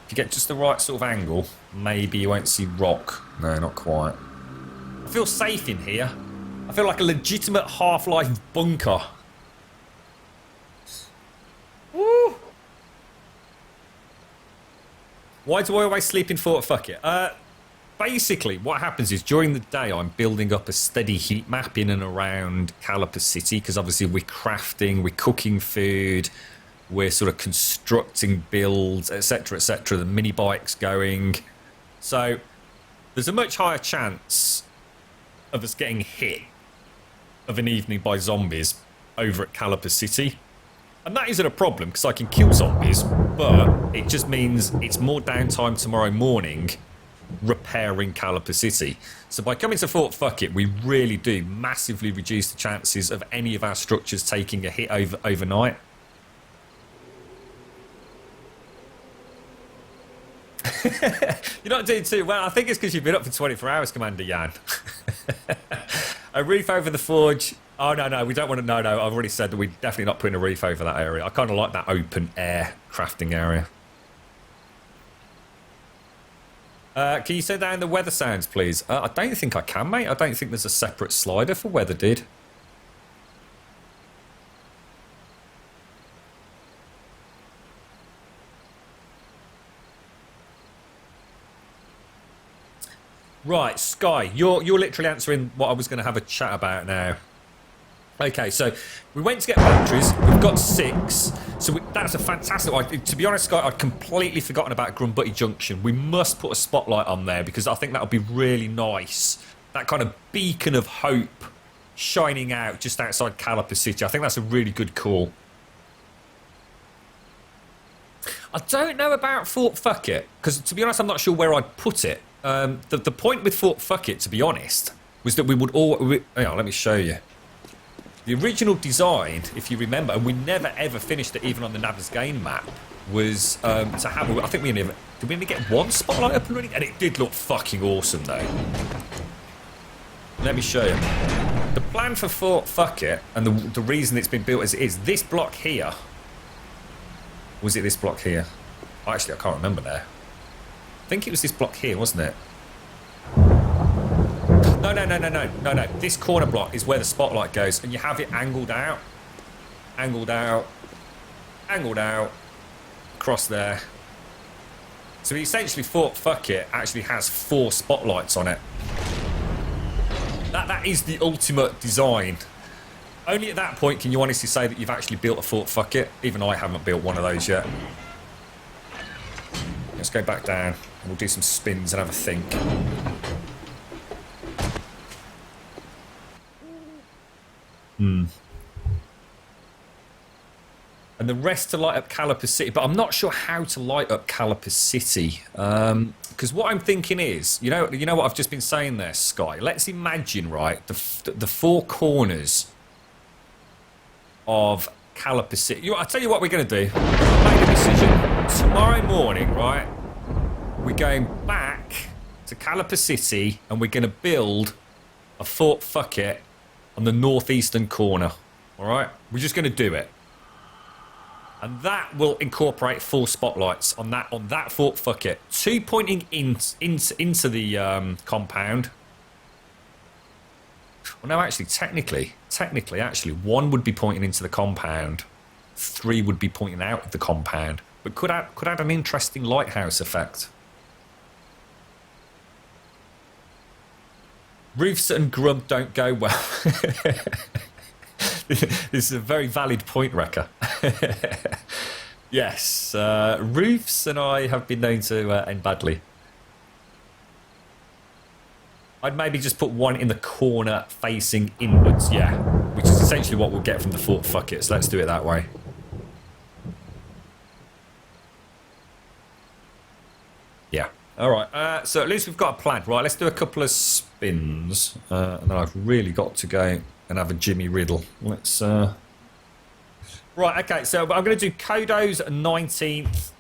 If you get just the right sort of angle, maybe you won't see rock. No, not quite. I feel safe in here. I feel like a legitimate Half-Life bunker. Woo! Why do I always sleep in Fort Fuck It? Basically, what happens is during the day, I'm building up a steady heat map in and around Caliper City because obviously we're crafting, we're cooking food, we're sort of constructing builds, etc., etc. The mini bike's going. So there's a much higher chance of us getting hit of an evening by zombies over at Caliper City. And that isn't a problem because I can kill zombies, but it just means it's more downtime tomorrow morning repairing Caliper City. So by coming to Fort Fuck It, we really do massively reduce the chances of any of our structures taking a hit overnight. You're not doing too well. I think it's because you've been up for 24 hours, Commander Yan. A roof over the forge. Oh, no, we don't want to... No, I've already said that we're definitely not putting a roof over that area. I kind of like that open air crafting area. Can you send down the weather sounds, please? I don't think I can, mate. I don't think there's a separate slider for weather, dude. Right, Sky, you're literally answering what I was going to have a chat about now. Okay, so we went to get batteries. We've got 6. So that's a fantastic one. To be honest, Scott, I'd completely forgotten about Grumbutty Junction. We must put a spotlight on there because I think that would be really nice. That kind of beacon of hope shining out just outside Caliper City. I think that's a really good call. I don't know about Fort Fuck It because, to be honest, I'm not sure where I'd put it. The point with Fort Fuck It, to be honest, was that we would all... Hang on, let me show you. The original design, if you remember, and we never ever finished it even on the Navezgane map, was to have... I think did we only get one spotlight up and running? And it did look fucking awesome, though. Let me show you. The plan for Fort Fuck It, and the reason it's been built as it is, this block here... Was it this block here? Actually, I can't remember now. I think it was this block here, wasn't it? No. This corner block is where the spotlight goes, and you have it angled out. Angled out. Angled out. Across there. So essentially, Fort Fuck It actually has 4 spotlights on it. That is the ultimate design. Only at that point can you honestly say that you've actually built a Fort Fuck It. Even I haven't built one of those yet. Let's go back down. We'll do some spins and have a think. And the rest to light up Caliper City. But I'm not sure how to light up Caliper City. Because what I'm thinking is, you know what I've just been saying there, Sky? Let's imagine, right, the 4 corners of Caliper City. I'll tell you what we're going to do. I've made a decision. Tomorrow morning, right, we're going back to Caliper City and we're going to build a Fort Fuck It on the northeastern corner. All right? We're just going to do it. And that will incorporate 4 spotlights on that Fort Fuck It. 2 pointing into the compound. Well, no, actually, technically, 1 would be pointing into the compound. 3 would be pointing out of the compound. But could add an interesting lighthouse effect. Roofs and grub don't go well. This is a very valid point, Wrecker. Yes, roofs and I have been known to end badly. I'd maybe just put 1 in the corner facing inwards, yeah. Which is essentially what we'll get from the Fort Fuck It, so let's do it that way. Yeah. Alright, so at least we've got a plan. Right, let's do a couple of spins. And then I've really got to go and have a Jimmy Riddle. Let's... Right, okay, so I'm going to do Kodo's 19th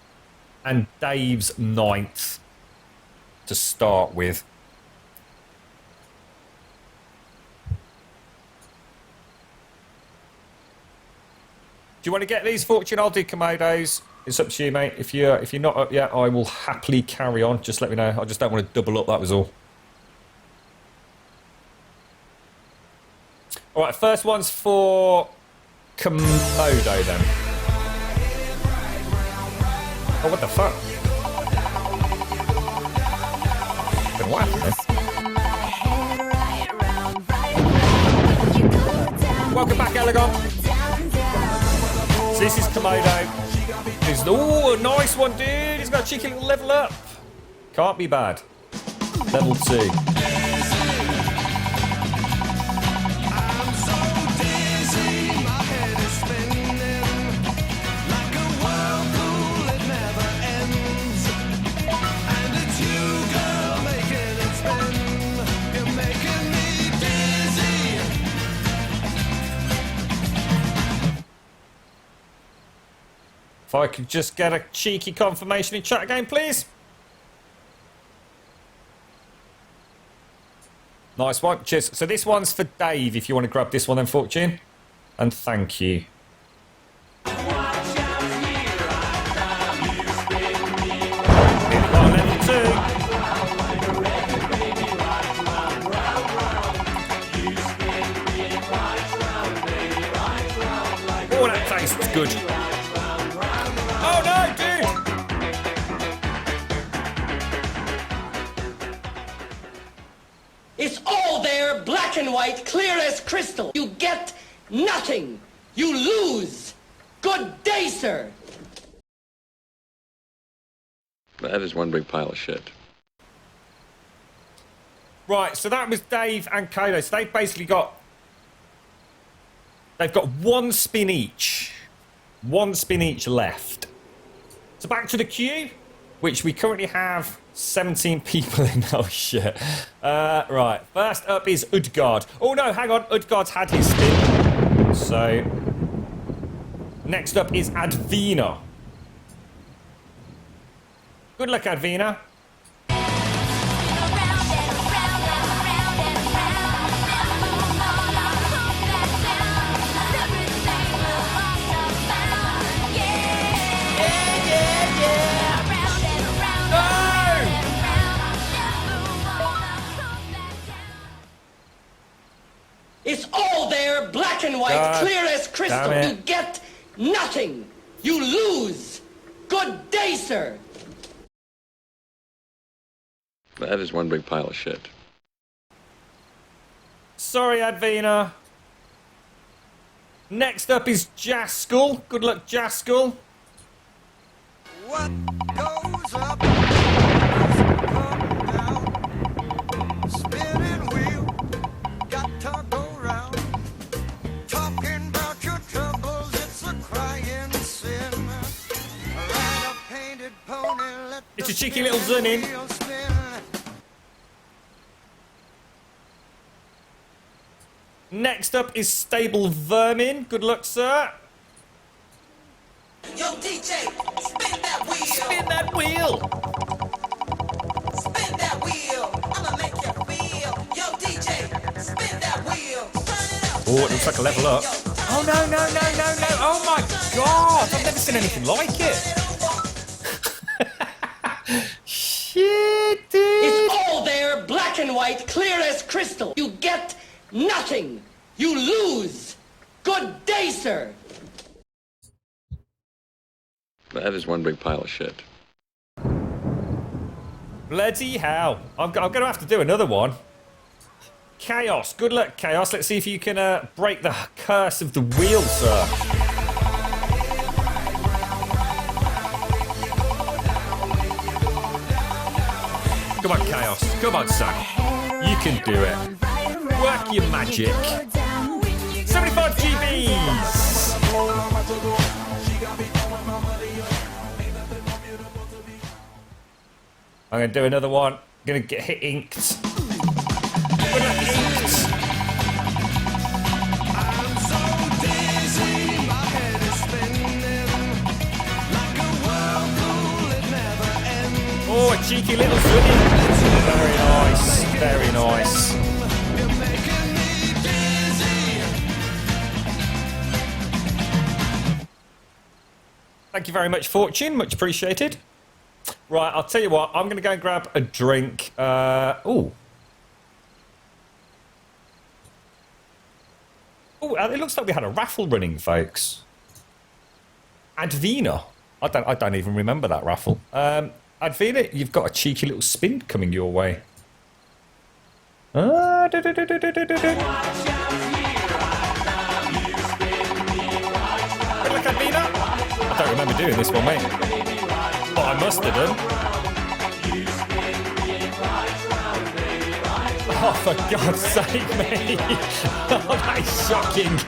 and Dave's 9th to start with. Do you want to get these, Fortune? I'll do Komodos. It's up to you, mate. If you're not up yet, I will happily carry on. Just let me know. I just don't want to double up, that was all. Alright, first one's for Komodo then. Oh, what the fuck? Been what happened there? Welcome back, Elegon. So this is Komodo. Oh, a nice one, dude. He's got a cheeky little level up. Can't be bad. Level 2. If I could just get a cheeky confirmation in chat again, please. Nice one. Cheers. So this one's for Dave, if you want to grab this one then, Fortune. And thank you. Level 2. Oh, that tastes good. Oh no, dude! It's all there, black and white, clear as crystal. You get nothing. You lose. Good day, sir. That is one big pile of shit. Right, so that was Dave and Kato. So they've basically got... They've got one spin each. One spin each left. So back to the queue, which we currently have 17 people in. Oh, shit. Right, first up is Udgard. Oh, no, hang on. Udgard's had his spin. So, next up is Advina. Good luck, Advina. It's all there, black and white, clear as crystal. You get nothing. You lose. Good day, sir. That is one big pile of shit. Sorry, Advina. Next up is Jaskell. Good luck, Jaskell. What goes up must come down. Spinning wheel, got to go round. Talking about your troubles, it's a crying sin. Ride a painted pony, let It's a cheeky little zunning. wheel spin. Next up is Stable Vermin. Good luck, sir. Yo, DJ, spin that wheel. Spin that wheel. Spin that wheel. I'ma make you feel. Yo, DJ, spin that wheel. Turn it up. Oh, it looks like a level up. Oh, no, no, no, no, no. Oh, my God. I've never seen anything like it. Shit, dude. It's all there, black and white, clear as crystal. You get nothing. You lose. Good day, sir. That is one big pile of shit. Bloody hell. I'm going to have to do another one. Chaos. Good luck, Chaos. Let's see if you can break the curse of the wheel, sir. Come on, Chaos. Come on, son. You can do it. Work your magic. 75 GBs. I'm going to do another one. I'm going to get hit inked. Good luck, inked. Oh, a cheeky little zunny. Very nice. Very nice. Thank you very much, Fortune. Much appreciated. Right, I'll tell you what. I'm going to go and grab a drink. Oh, it looks like we had a raffle running, folks. Advina. I don't even remember that raffle. Advina, you've got a cheeky little spin coming your way. Good luck, Advina. I don't remember doing this one, mate. But I must have done. Oh, for God's sake, mate. Oh, that is shocking.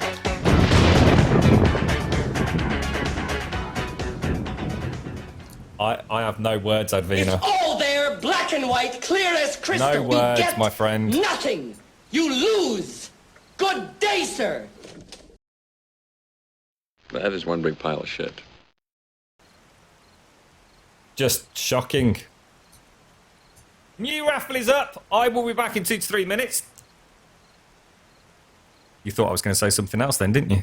I have no words, Advina. It's all there, black and white, clear as crystal. No words, you get my friend. Nothing. You lose. Good day, sir. That is one big pile of shit. Just shocking. New raffle is up. I will be back in 2 to 3 minutes. You thought I was going to say something else then, didn't you?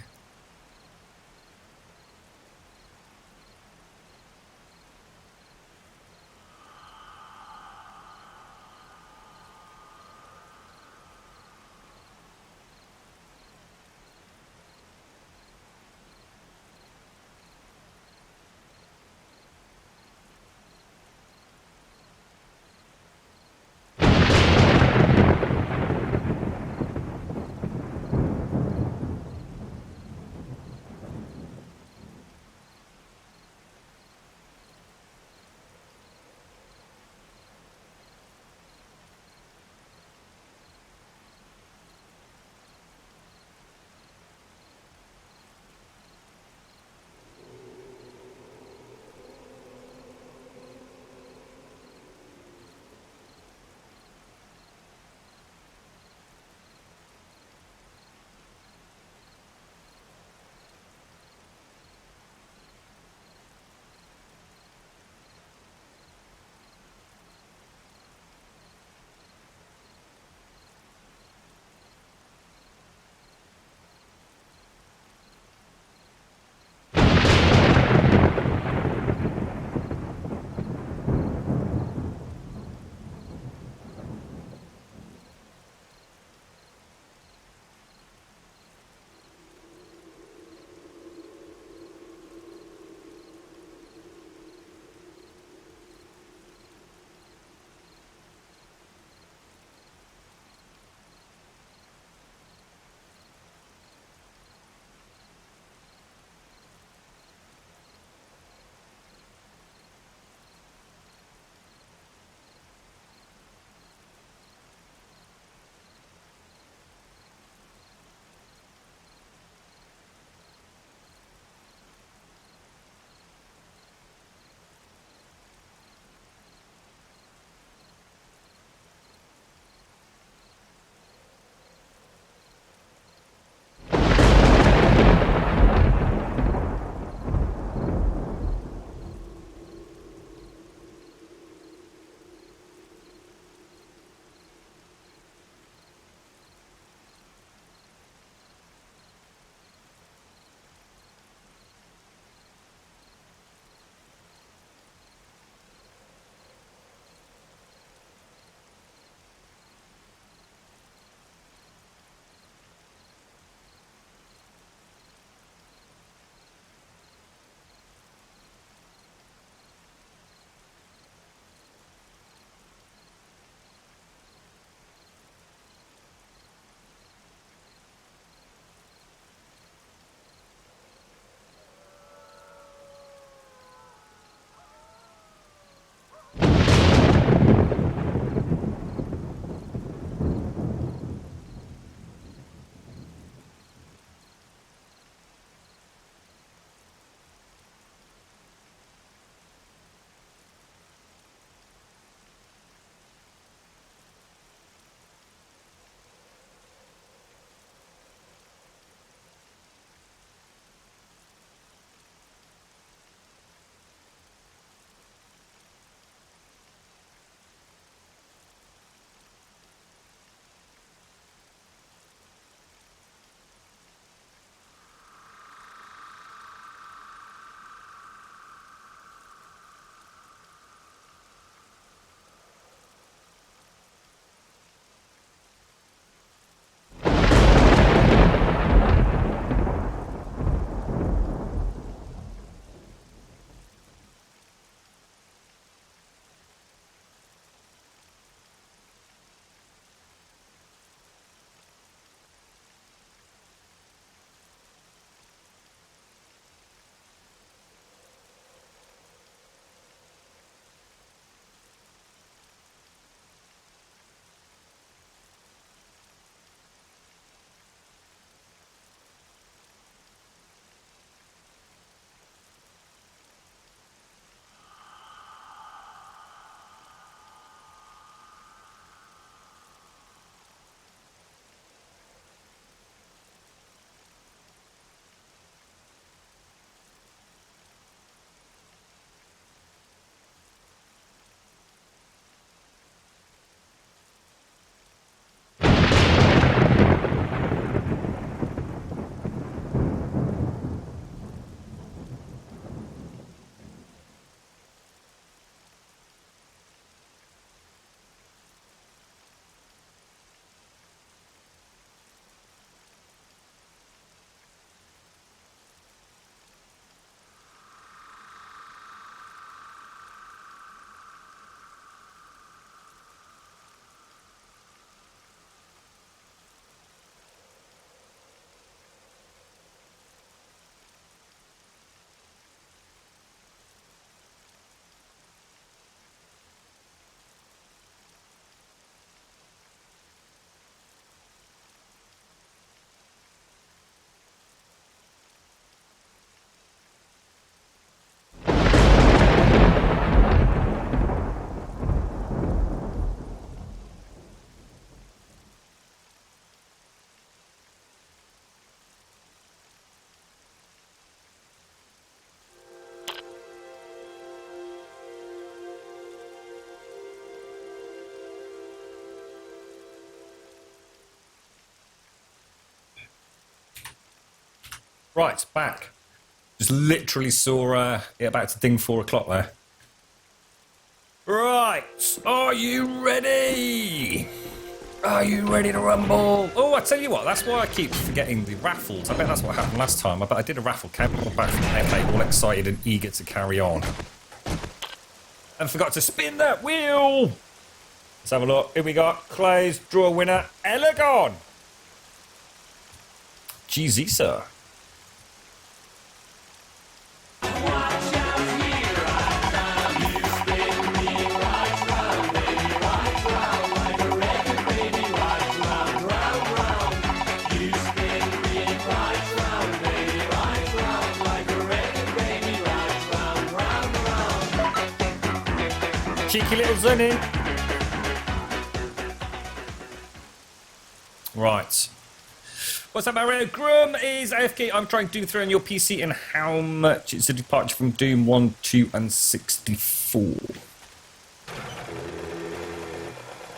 Right, back. Just literally saw it about to ding 4 o'clock there. Right, are you ready? Are you ready to rumble? Oh, I tell you what, that's why I keep forgetting the raffles. I bet that's what happened last time. I bet I did a raffle, came back from FA all excited and eager to carry on. And forgot to spin that wheel. Let's have a look. Here we got Clay's draw winner, Elegon. GZ, sir. Cheeky little Zunny. Right. What's up, Mario? Grum is AFK. I'm trying Doom 3 on your PC, and how much? It's a departure from Doom 1, 2, and 64.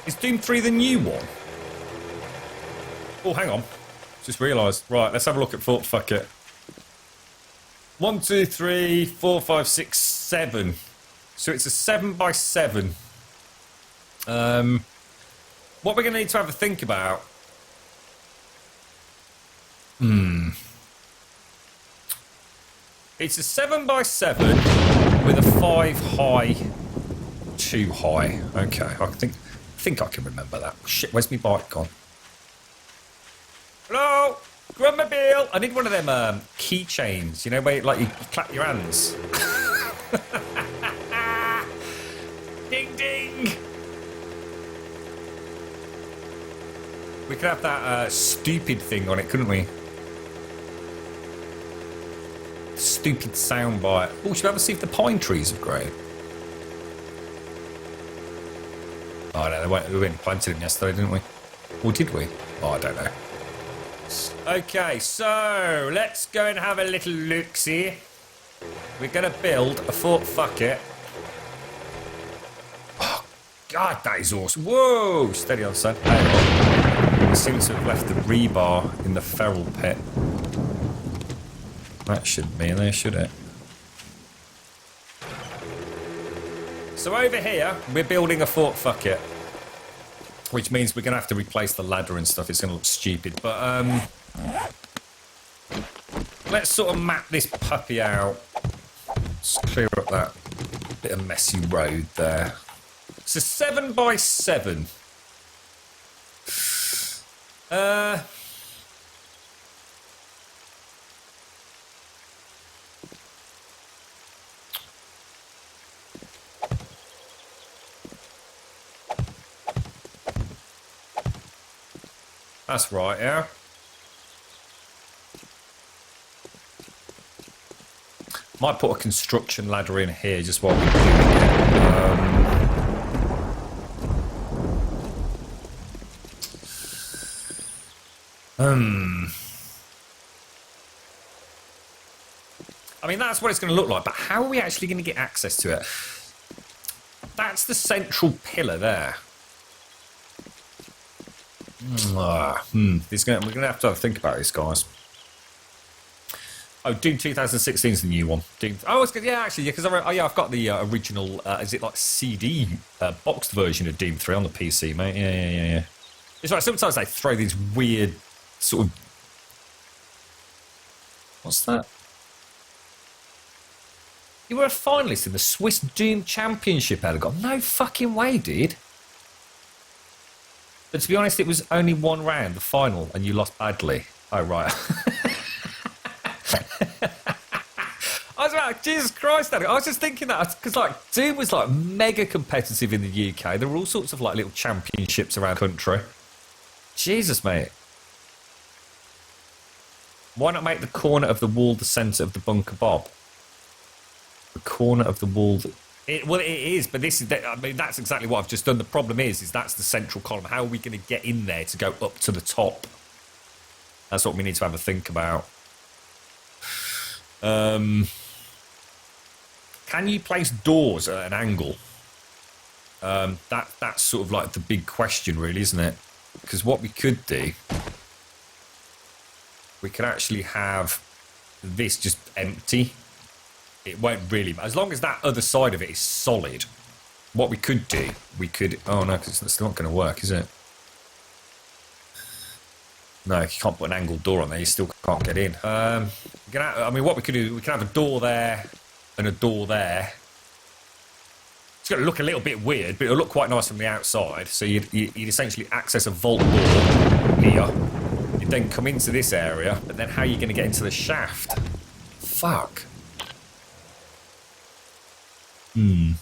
Is Doom 3 the new one? Oh, hang on. Just realised. Right, let's have a look at Fort Fuck It. 1, 2, 3, 4, 5, 6, 7. So it's a 7x7. What we're going to need to have a think about. It's a 7x7 with a 5 high, 2 high. Okay, I think I can remember that. Shit, where's my bike gone? Hello, Grummobile. I need one of them keychains. You know, where like you clap your hands. Ding ding. We could have that stupid thing on it, couldn't we? Stupid soundbite. Oh, should we ever see if the pine trees have grown? Oh no, we went and planted them yesterday, didn't we? Or did we? Oh, I don't know. Okay, so let's go and have a little look-see. We're going to build a Fort Fuck It. Oh, God, that is awesome. Whoa! Steady on, son. Hang on. I seem to have left the rebar in the feral pit. That shouldn't be in there, should it? So over here, we're building a Fort Fuck It. Which means we're going to have to replace the ladder and stuff. It's going to look stupid. But, let's sort of map this puppy out. Just clear up that bit of messy road there. It's a 7x7. That's right, yeah. Might put a construction ladder in here just while we're doing it. I mean, that's what it's going to look like, but how are we actually going to get access to it? That's the central pillar there. We're going to have to think about this, guys. Oh, Doom 2016 is the new one. Because I've got the original. Is it like CD boxed version of Doom 3 on the PC, mate? Yeah. It's right. Sometimes they throw these weird sort of. What's that? You were a finalist in the Swiss Doom Championship, Elegon. No fucking way, dude. But to be honest, it was only one round, the final, and you lost badly. Oh, right. I was like, Jesus Christ, Daddy. I was just thinking that, because, like, Doom was, like, mega competitive in the UK. There were all sorts of, like, little championships around the country. Jesus, mate. Why not make the corner of the wall the centre of the bunker, Bob? The corner of the wall... It is, but this is. I mean, that's exactly what I've just done. The problem is that's the central column. How are we going to get in there to go up to the top? That's what we need to have a think about. Can you place doors at an angle? That's sort of like the big question, really, isn't it? Because what we could do, we could actually have this just empty, it won't really matter. As long as that other side of it is solid. What we could do, oh no, because it's not going to work, is it? No, you can't put an angled door on there, you still can't get in. What we could do, we can have a door there and a door there. It's going to look a little bit weird, but it'll look quite nice from the outside. So you'd essentially access a vault door here. You'd then come into this area, but then how are you going to get into the shaft? Fuck. You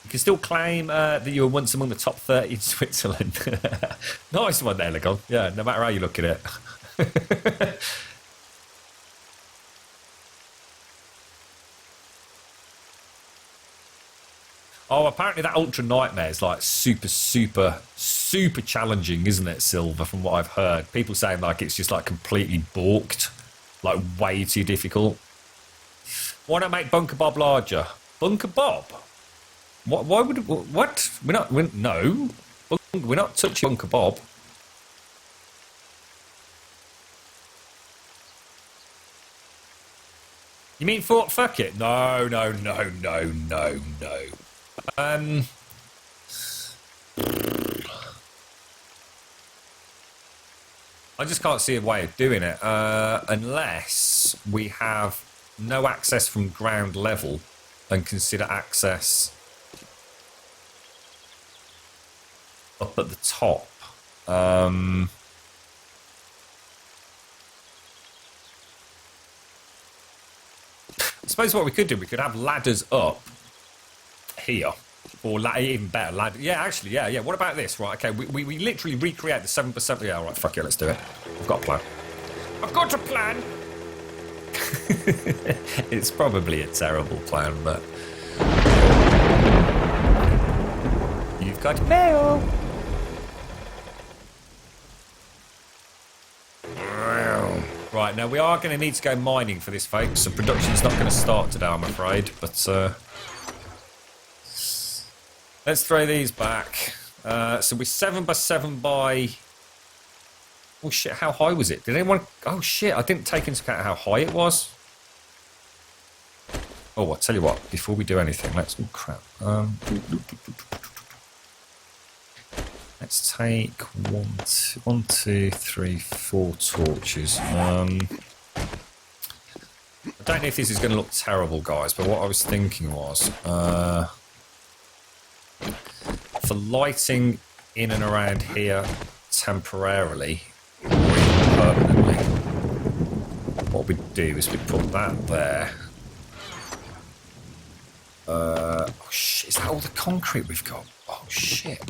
can still claim that you were once among the top 30 in Switzerland. Nice one there, Legon. Yeah, no matter how you look at it. Oh, apparently that Ultra Nightmare is like super challenging, isn't it, Silver, from what I've heard. People saying like it's just like completely balked, like way too difficult. Why not make Bunker Bob larger? Bunker Bob? What? Why would? What? No. We're not touching Bunker Bob. You mean Fort Fuck It? No. I just can't see a way of doing it unless we have no access from ground level and consider access up at the top. I suppose what we could do, we could have ladders up here. Or even better, ladder. Yeah, actually, yeah. What about this? Right, okay, we literally recreate the 7%. Yeah, all right, fuck it, let's do it. I've got a plan. I've got a plan! It's probably a terrible plan, but... You've got mail! Right, now we are going to need to go mining for this, folks, so production's not going to start today, I'm afraid, but... Let's throw these back. So we're 7x7 by... Oh shit, how high was it? Did anyone... Oh shit, I didn't take into account how high it was. Oh, I'll tell you what, before we do anything, let's... Oh crap. Let's take 1, 2, 3, 4 torches. I don't know if this is going to look terrible, guys, but what I was thinking was... for lighting in and around here temporarily, permanently, what we'd do is we'd put that there. Oh shit, is that all the concrete we've got? Oh shit.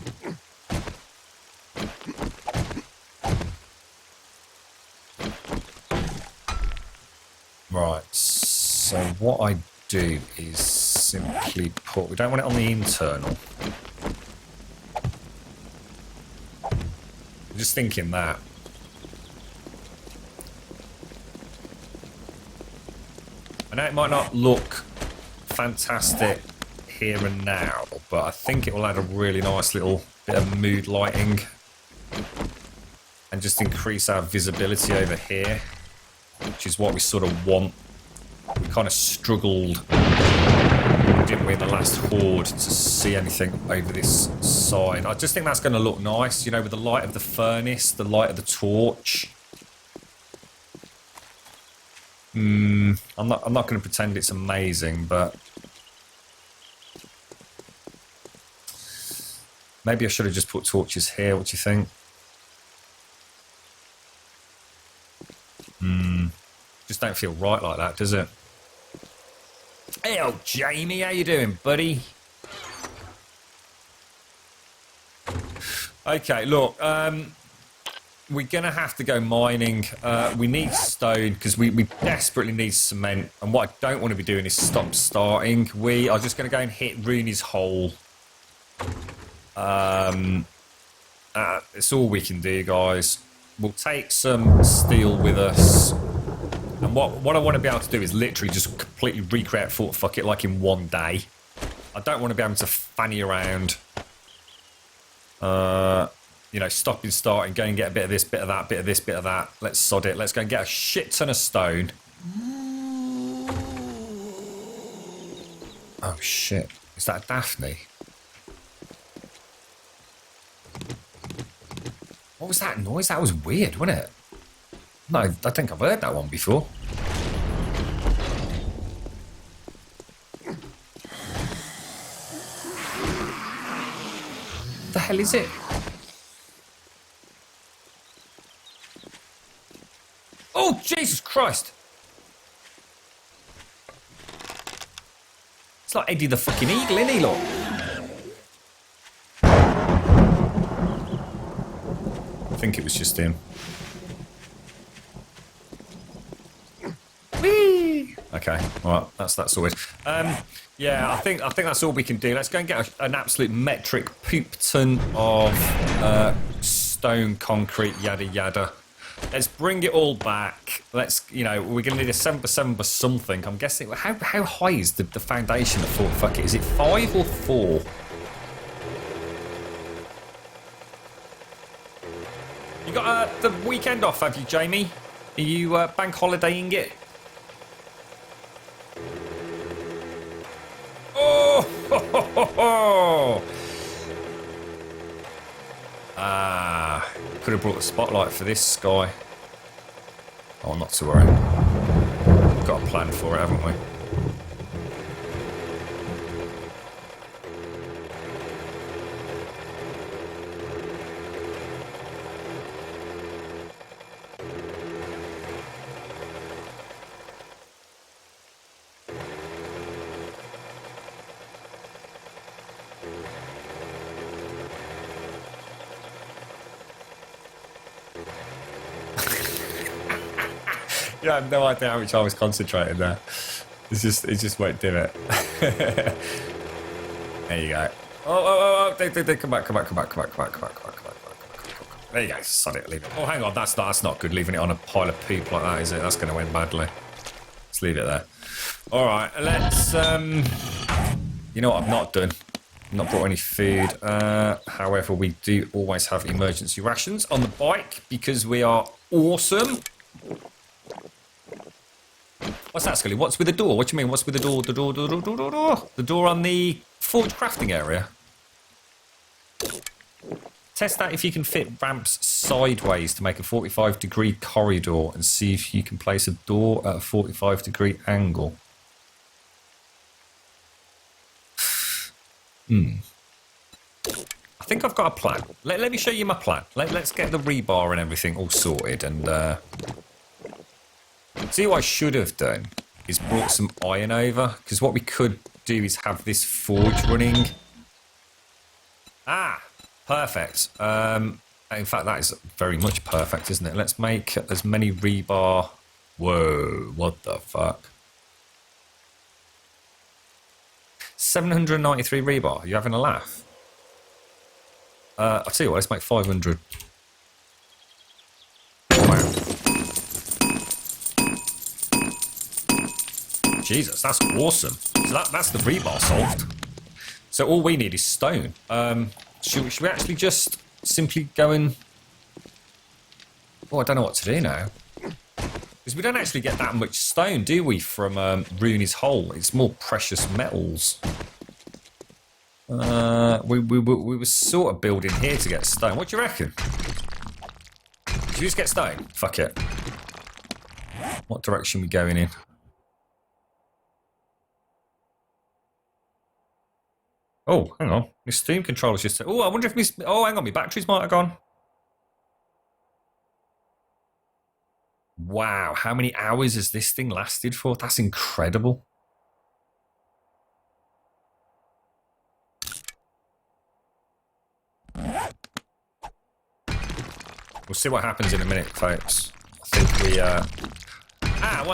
Right, so what I do is simply put... We don't want it on the internal. I'm just thinking that. I know it might not look fantastic here and now, but I think it will add a really nice little bit of mood lighting and just increase our visibility over here, which is what we sort of want. We kind of struggled, didn't we, in the last horde to see anything over this side. I just think that's going to look nice, you know, with the light of the furnace, the light of the torch. I'm not going to pretend it's amazing, but maybe I should have just put torches here. What do you think? Just don't feel right like that, does it? Hey, old Jamie, how you doing, buddy? Okay, look, we're going to have to go mining. We need stone because we desperately need cement. And what I don't want to be doing is stop starting. We are just going to go and hit Rooney's hole. It's all we can do, guys. We'll take some steel with us. And what I want to be able to do is literally just completely recreate Fort Fuck It like in one day. I don't want to be able to fanny around. You know, stop and start and go and get a bit of this, bit of that, bit of this, bit of that. Let's sod it. Let's go and get a shit ton of stone. Oh, shit. Is that Daphne? What was that noise? That was weird, wasn't it? No, I think I've heard that one before. What the hell is it? Oh, Jesus Christ! It's like Eddie the fucking Eagle, isn't he, look? I think it was just him. Whee! Okay, well, that's sorted. Yeah, I think that's all we can do. Let's go and get an absolute metric poop ton of stone, concrete, yada yada. Let's bring it all back. Let's, we're going to need a 7x7 or something. I'm guessing, how high is the foundation of Fort Fuck It? Is it 5 or 4? You got the weekend off, have you, Jamie? Are you bank holidaying it? Oh! Ho, ho, ho, ho. Ah, could have brought the spotlight for this sky. Oh, not to worry. We've got a plan for it, haven't we? Yeah, I have no idea how much I was concentrating there. It just won't do it. There you go. Oh, they come back. There you go, sod it, leave it. Oh, hang on, that's not good, leaving it on a pile of poop like that, is it? That's going to end badly. Let's leave it there. All right, let's, you know what I've not done? I've not brought any food. However, we do always have emergency rations on the bike because we are awesome. What's that, Scully? What's with the door? What do you mean? What's with the door? The door. The door on the forge crafting area. Test that if you can fit ramps sideways to make a 45-degree corridor and see if you can place a door at a 45-degree angle. I think I've got a plan. Let me show you my plan. Let's get the rebar and everything all sorted and... See what I should have done is brought some iron over, because what we could do is have this forge running. Ah, perfect. In fact, that is very much perfect, isn't it? Let's make as many rebar. Whoa, what the fuck? 793 rebar. Are you having a laugh? I'll tell you what, let's make 500. Wow. Jesus, that's awesome. So that's the rebar solved. So all we need is stone. Should we actually just simply go and... Oh, I don't know what to do now. Because we don't actually get that much stone, do we, from Rooney's Hole? It's more precious metals. We were sort of building here to get stone. What do you reckon? Should we just get stone? Fuck it. What direction are we going in? Oh, hang on. My Steam controller's just... Oh, I wonder if my... Oh, hang on. My batteries might have gone. Wow. How many hours has this thing lasted for? That's incredible. We'll see what happens in a minute, folks. I think we... well,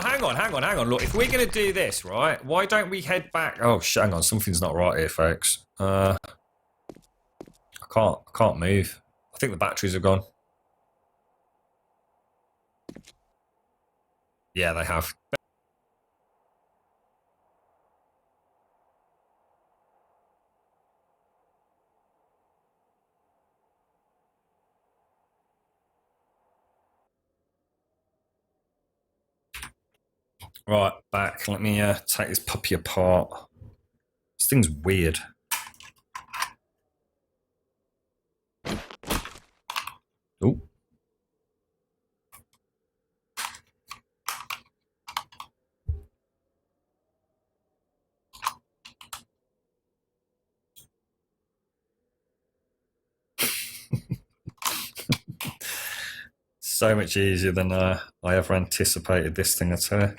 hang on. Look, if we're going to do this, right, why don't we head back... Oh, hang on. Something's not right here, folks. I can't move. I think the batteries are gone. Yeah, they have. Right, back. Let me take this puppy apart. thing's weird. Oh. So much easier than I ever anticipated this thing, I tell you.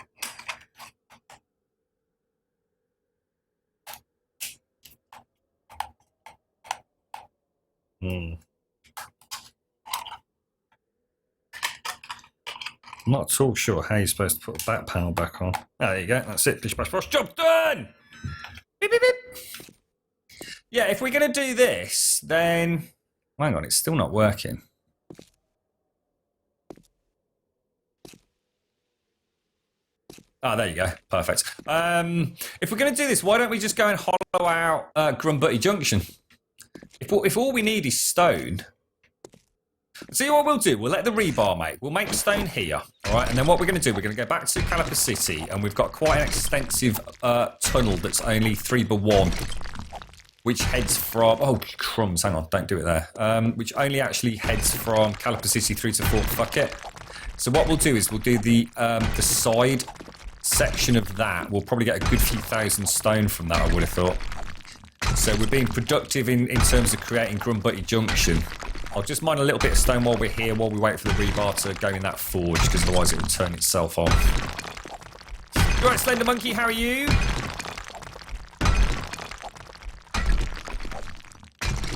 I'm not at all sure how you're supposed to put the back panel back on. Oh, there you go. That's it. Bish, bash, bosh. Job done! Beep, beep, beep. Yeah, if we're going to do this, then... Hang on, it's still not working. Ah, there you go. Perfect. If we're going to do this, why don't we just go and hollow out Grumbutty Junction? If all we need is stone... See what we'll do? We'll let the rebar make. We'll make stone here, all right? And then what we're going to do, we're going to go back to Caliper City, and we've got quite an extensive tunnel that's only 3x1, which heads from... Oh, crumbs, hang on, don't do it there. Which only actually heads from Caliper City through to Fort Fuckett. So what we'll do is we'll do the side section of that. We'll probably get a good few thousand stone from that, I would have thought. So we're being productive in terms of creating Grumbutty Junction. I'll just mine a little bit of stone while we're here, while we wait for the rebar to go in that forge, because otherwise it will turn itself off. You alright, Slender Monkey, how are you?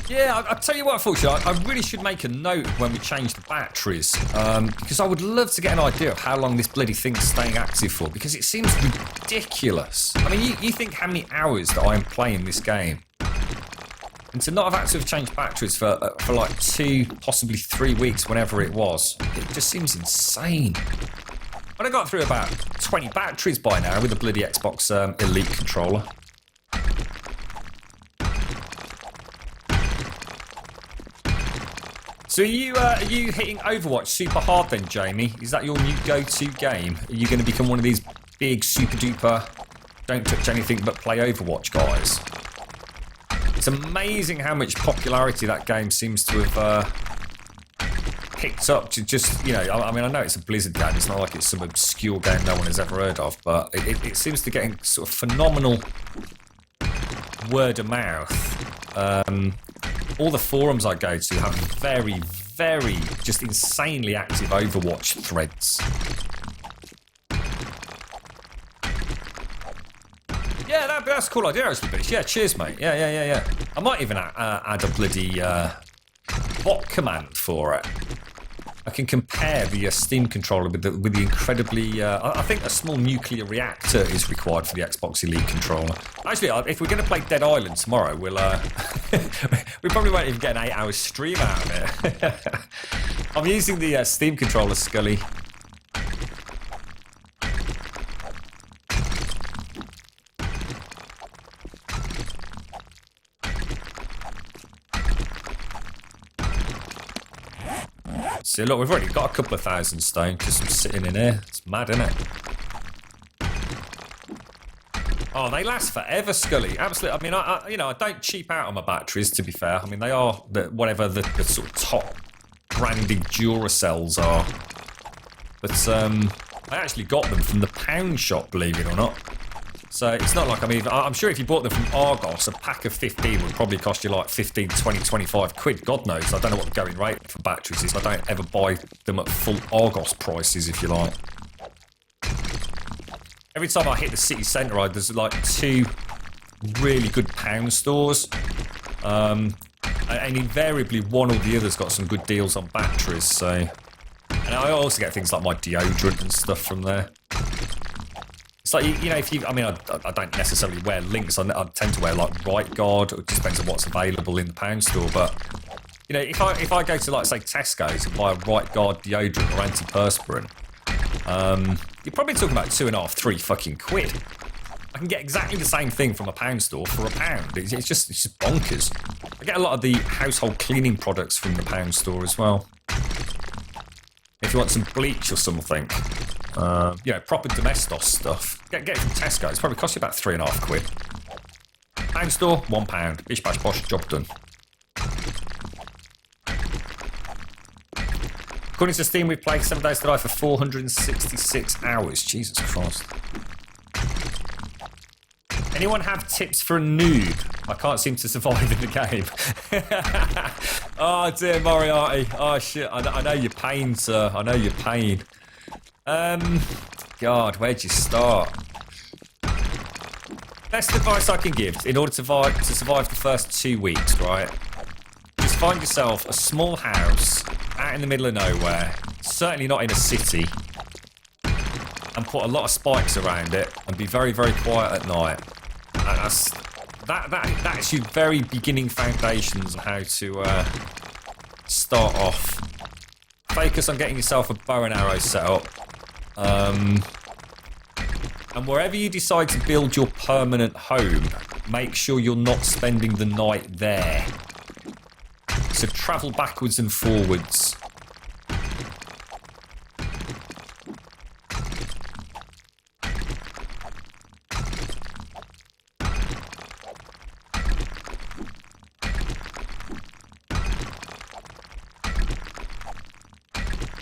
Yeah, I'll tell you what, unfortunately, I really should make a note when we change the batteries, because I would love to get an idea of how long this bloody thing's staying active for, because it seems ridiculous. I mean, you think how many hours that I'm playing this game. And to not have had to have changed batteries for like 2, possibly 3 weeks, whenever it was, it just seems insane. But I got through about 20 batteries by now with the bloody Xbox Elite controller. So are you hitting Overwatch super hard then, Jamie? Is that your new go-to game? Are you going to become one of these big super duper don't touch anything but play Overwatch guys? It's amazing how much popularity that game seems to have picked up to just, you know, I mean, I know it's a Blizzard game, it's not like it's some obscure game no one has ever heard of, but it seems to get sort of phenomenal word of mouth. All the forums I go to have very, very, just insanely active Overwatch threads. Yeah, that's a cool idea, actually, Bish. Yeah, cheers, mate. Yeah. I might even add a bloody bot command for it. I can compare the Steam controller with the incredibly... I think a small nuclear reactor is required for the Xbox Elite controller. Actually, if we're going to play Dead Island tomorrow, we'll... we probably won't even get an 8-hour stream out of it. I'm using the Steam controller, Scully. See, look, we've already got a couple of thousand stone just sitting in here. It's mad, isn't it? Oh, they last forever, Scully. Absolutely. I mean, I don't cheap out on my batteries, to be fair. I mean, they are whatever the sort of top branded Duracells are. But I actually got them from the pound shop, believe it or not. So it's not like I'm sure if you bought them from Argos, a pack of 15 would probably cost you like 15, 20, 25 quid. God knows. I don't know what the going rate for batteries is. I don't ever buy them at full Argos prices, if you like. Every time I hit the city centre, there's like 2 really good pound stores. And invariably one or the other's got some good deals on batteries. So, and I also get things like my deodorant and stuff from there. It's like, you know, I don't necessarily wear links. I tend to wear like Right Guard. It just depends on what's available in the pound store. But, you know, if I go to, like, say, Tesco's and buy a Right Guard deodorant or antiperspirant, you're probably talking about 2.5, 3 fucking quid. I can get exactly the same thing from a pound store for £1. It's just bonkers. I get a lot of the household cleaning products from the pound store as well. If you want some bleach or something. You know, proper Domestos stuff. Get it from Tesco. It's probably cost you about 3.5 quid. Pound store, £1. Bish bash bosh, job done. According to Steam, we've played 7 Days to Die for 466 hours. Jesus Christ. Anyone have tips for a noob? I can't seem to survive in the game. Oh dear, Moriarty. Oh shit, I know your pain, sir. I know your pain. God, where'd you start? Best advice I can give in order to survive the first 2 weeks, right? Just find yourself a small house out in the middle of nowhere, certainly not in a city, and put a lot of spikes around it and be very, very quiet at night. That's your very beginning foundations on how to start off. Focus on getting yourself a bow and arrow set up. And wherever you decide to build your permanent home, make sure you're not spending the night there. So travel backwards and forwards.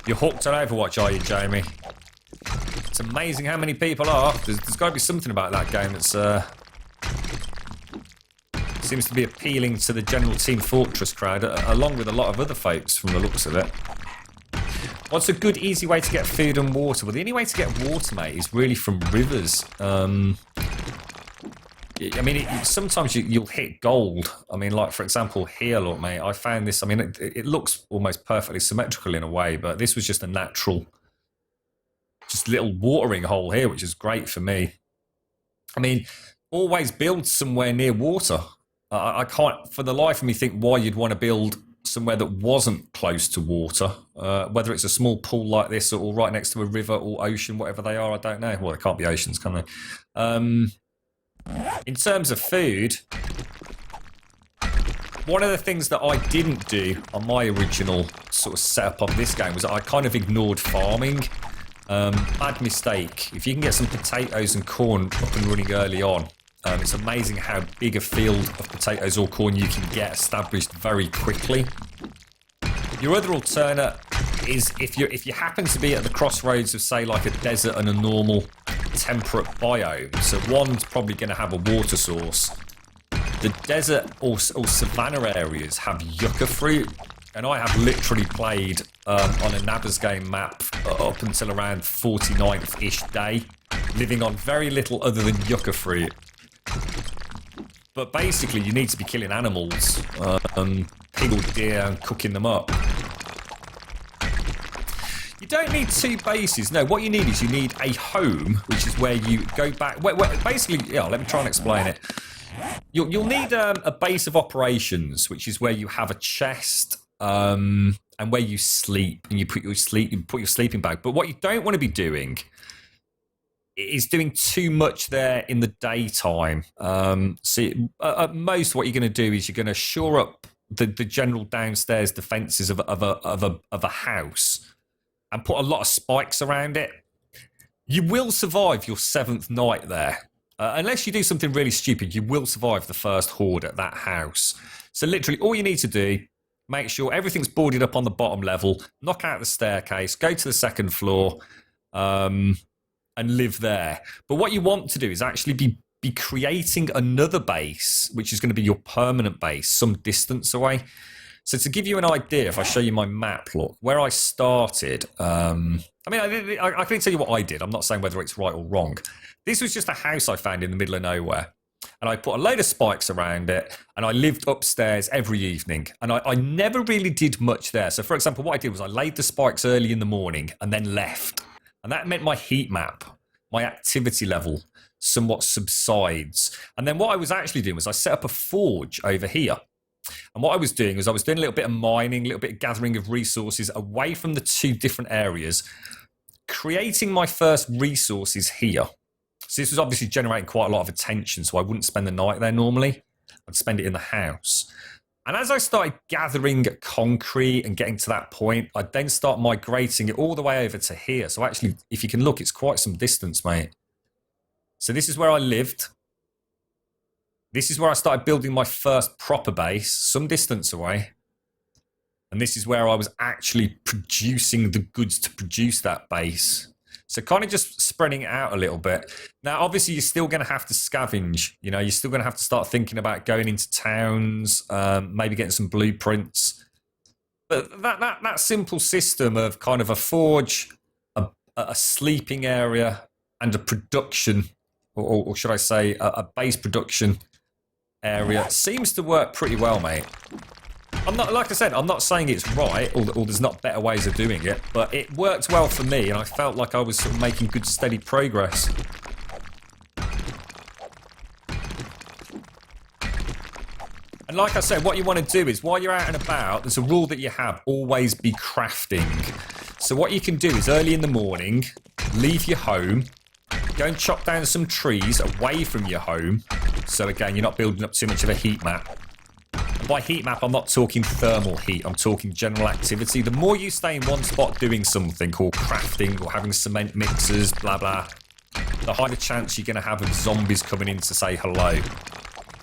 You're hooked on Overwatch, are you, Jamie? It's amazing how many people are. There's got to be something about that game that's seems to be appealing to the general Team Fortress crowd, along with a lot of other folks from the looks of it. What's a good, easy way to get food and water? Well, the only way to get water, mate, is really from rivers. I mean, sometimes you'll hit gold. I mean, like, for example, here, look, mate, I found this. I mean, it looks almost perfectly symmetrical in a way, but this was just a natural, just little watering hole here, which is great for me. I mean, always build somewhere near water. I can't, for the life of me, think why you'd want to build somewhere that wasn't close to water, whether it's a small pool like this or right next to a river or ocean, whatever they are, I don't know. Well, they can't be oceans, can they? In terms of food, one of the things that I didn't do on my original sort of setup of this game was that I kind of ignored farming. Bad mistake. If you can get some potatoes and corn up and running early on, it's amazing how big a field of potatoes or corn you can get established very quickly. Your other alternate is if you happen to be at the crossroads of, say, like a desert and a normal temperate biome. So one's probably going to have a water source. The desert or savanna areas have yucca fruit, and I have literally played on a Nabbers game map up until around 49th-ish day, living on very little other than yucca fruit. But basically, you need to be killing animals, pig or deer, and cooking them up. You don't need 2 bases. No, what you need is you need a home, which is where you go back. Basically, yeah, let me try and explain it. You'll need a base of operations, which is where you have a chest and where you sleep, and you put your sleeping bag. But what you don't want to be doing is doing too much there in the daytime. At most, what you're going to do is you're going to shore up the general downstairs defences of a house and put a lot of spikes around it. You will survive your 7th night there. Unless you do something really stupid, you will survive the first horde at that house. So literally, all you need to do, make sure everything's boarded up on the bottom level, knock out the staircase, go to the 2nd floor, and live there. But what you want to do is actually be creating another base, which is going to be your permanent base, some distance away. So to give you an idea, if I show you my map, look, where I started, I can tell you what I did. I'm not saying whether it's right or wrong. This was just a house I found in the middle of nowhere. And I put a load of spikes around it, and I lived upstairs every evening. And I never really did much there. So, for example, what I did was I laid the spikes early in the morning and then left. And that meant my heat map, my activity level, somewhat subsides. And then what I was actually doing was I set up a forge over here. And what I was doing was I was doing a little bit of mining, a little bit of gathering of resources away from the 2 different areas, creating my first resources here. So this was obviously generating quite a lot of attention, so I wouldn't spend the night there normally. I'd spend it in the house. And as I started gathering concrete and getting to that point, I'd then start migrating it all the way over to here. So actually, if you can look, it's quite some distance, mate. So this is where I lived. This is where I started building my first proper base, some distance away. And this is where I was actually producing the goods to produce that base. So kind of just spreading it out a little bit. Now, obviously, you're still going to have to scavenge. You know, you're still going to have to start thinking about going into towns, maybe getting some blueprints. But that simple system of kind of a forge, a sleeping area, and a production, or should I say, a base production area seems to work pretty well, mate. I'm not, like I said, I'm not saying it's right, or there's not better ways of doing it, but it worked well for me, and I felt like I was sort of making good, steady progress. And like I said, what you want to do is, while you're out and about, there's a rule that you have, always be crafting. So what you can do is, early in the morning, leave your home, go and chop down some trees away from your home. So again, you're not building up too much of a heat map. And by heat map, I'm not talking thermal heat, I'm talking general activity. The more you stay in one spot doing something, or crafting, or having cement mixers, blah, blah, the higher chance you're going to have of zombies coming in to say hello.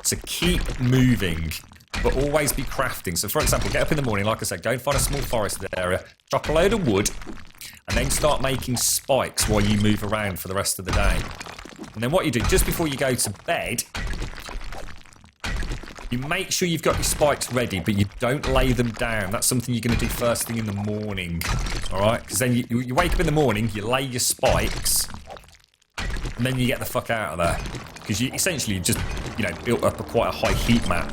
So keep moving, but always be crafting. So for example, get up in the morning, like I said, go and find a small forested area, chop a load of wood, and then start making spikes while you move around for the rest of the day. And then what you do, just before you go to bed, you make sure you've got your spikes ready, but you don't lay them down. That's something you're going to do first thing in the morning, all right? Because then you wake up in the morning, you lay your spikes, and then you get the fuck out of there. Because you essentially just, you know, built up quite a high heat map.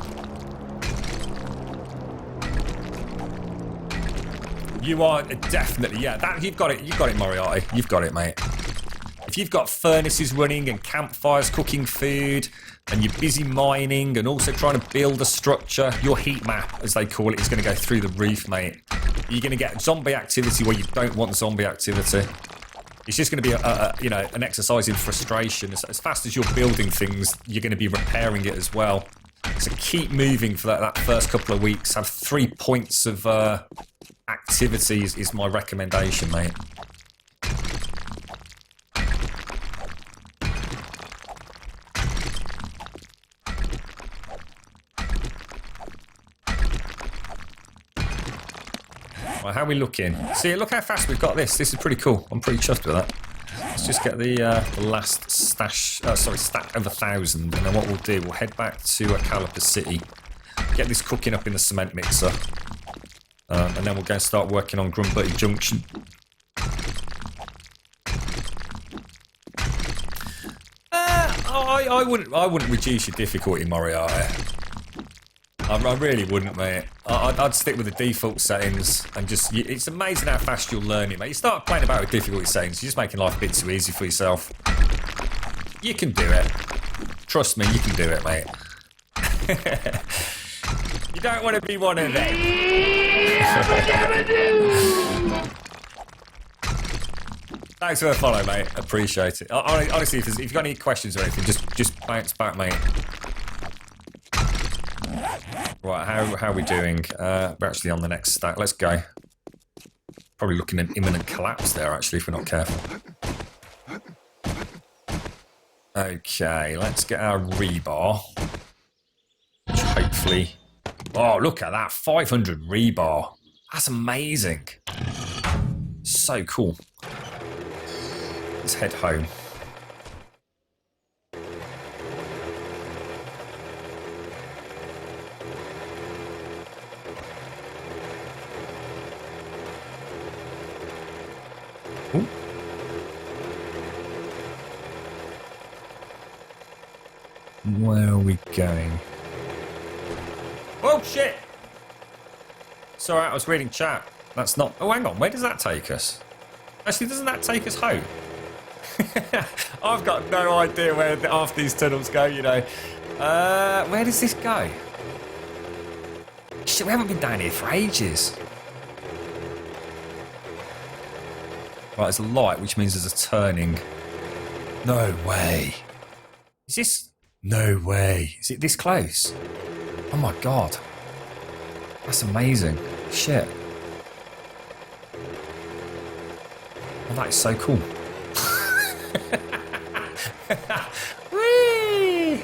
You are definitely, yeah, that you've got it, Moriarty. You've got it, mate. If you've got furnaces running and campfires cooking food, and you're busy mining and also trying to build a structure, your heat map, as they call it, is going to go through the roof, mate. You're going to get zombie activity where you don't want zombie activity. It's just going to be you know, an exercise in frustration. As fast as you're building things, you're going to be repairing it as well. So keep moving for that first couple of weeks. Have 3 points of activities is my recommendation, mate. Right, how are we looking? See, look how fast we've got this. This is pretty cool. I'm pretty chuffed with that. Let's just get the last stack of 1,000, and then what we'll do, we'll head back to Caliper City, get this cooking up in the cement mixer, and then we'll go and start working on Grumbutty Junction. I wouldn't reduce your difficulty, Moriarty. I really wouldn't, mate. I'd stick with the default settings and just... It's amazing how fast you'll learn it, mate. You start playing about with difficulty settings, you're just making life a bit too easy for yourself. You can do it. Trust me, you can do it, mate. You don't want to be one of them. Thanks for the follow, mate. Appreciate it. Honestly, if you've got any questions or anything, just bounce back, mate. Right, how are we doing? We're actually on the next stack. Let's go. Probably looking at imminent collapse there, actually, if we're not careful. Okay, let's get our rebar. Which hopefully... Oh, look at that. 500 rebar. That's amazing. So cool. Let's head home. Ooh. Where are we going? Oh shit! Sorry, I was reading chat. That's not... Oh, hang on. Where does that take us? Actually, doesn't that take us home? I've got no idea where half these tunnels go, you know. Where does this go? Shit, we haven't been down here for ages. Right, there's a light, which means there's a turning. No way. Is this... No way. Is it this close? Oh my god. That's amazing. Shit. Oh, that is so cool. Whee!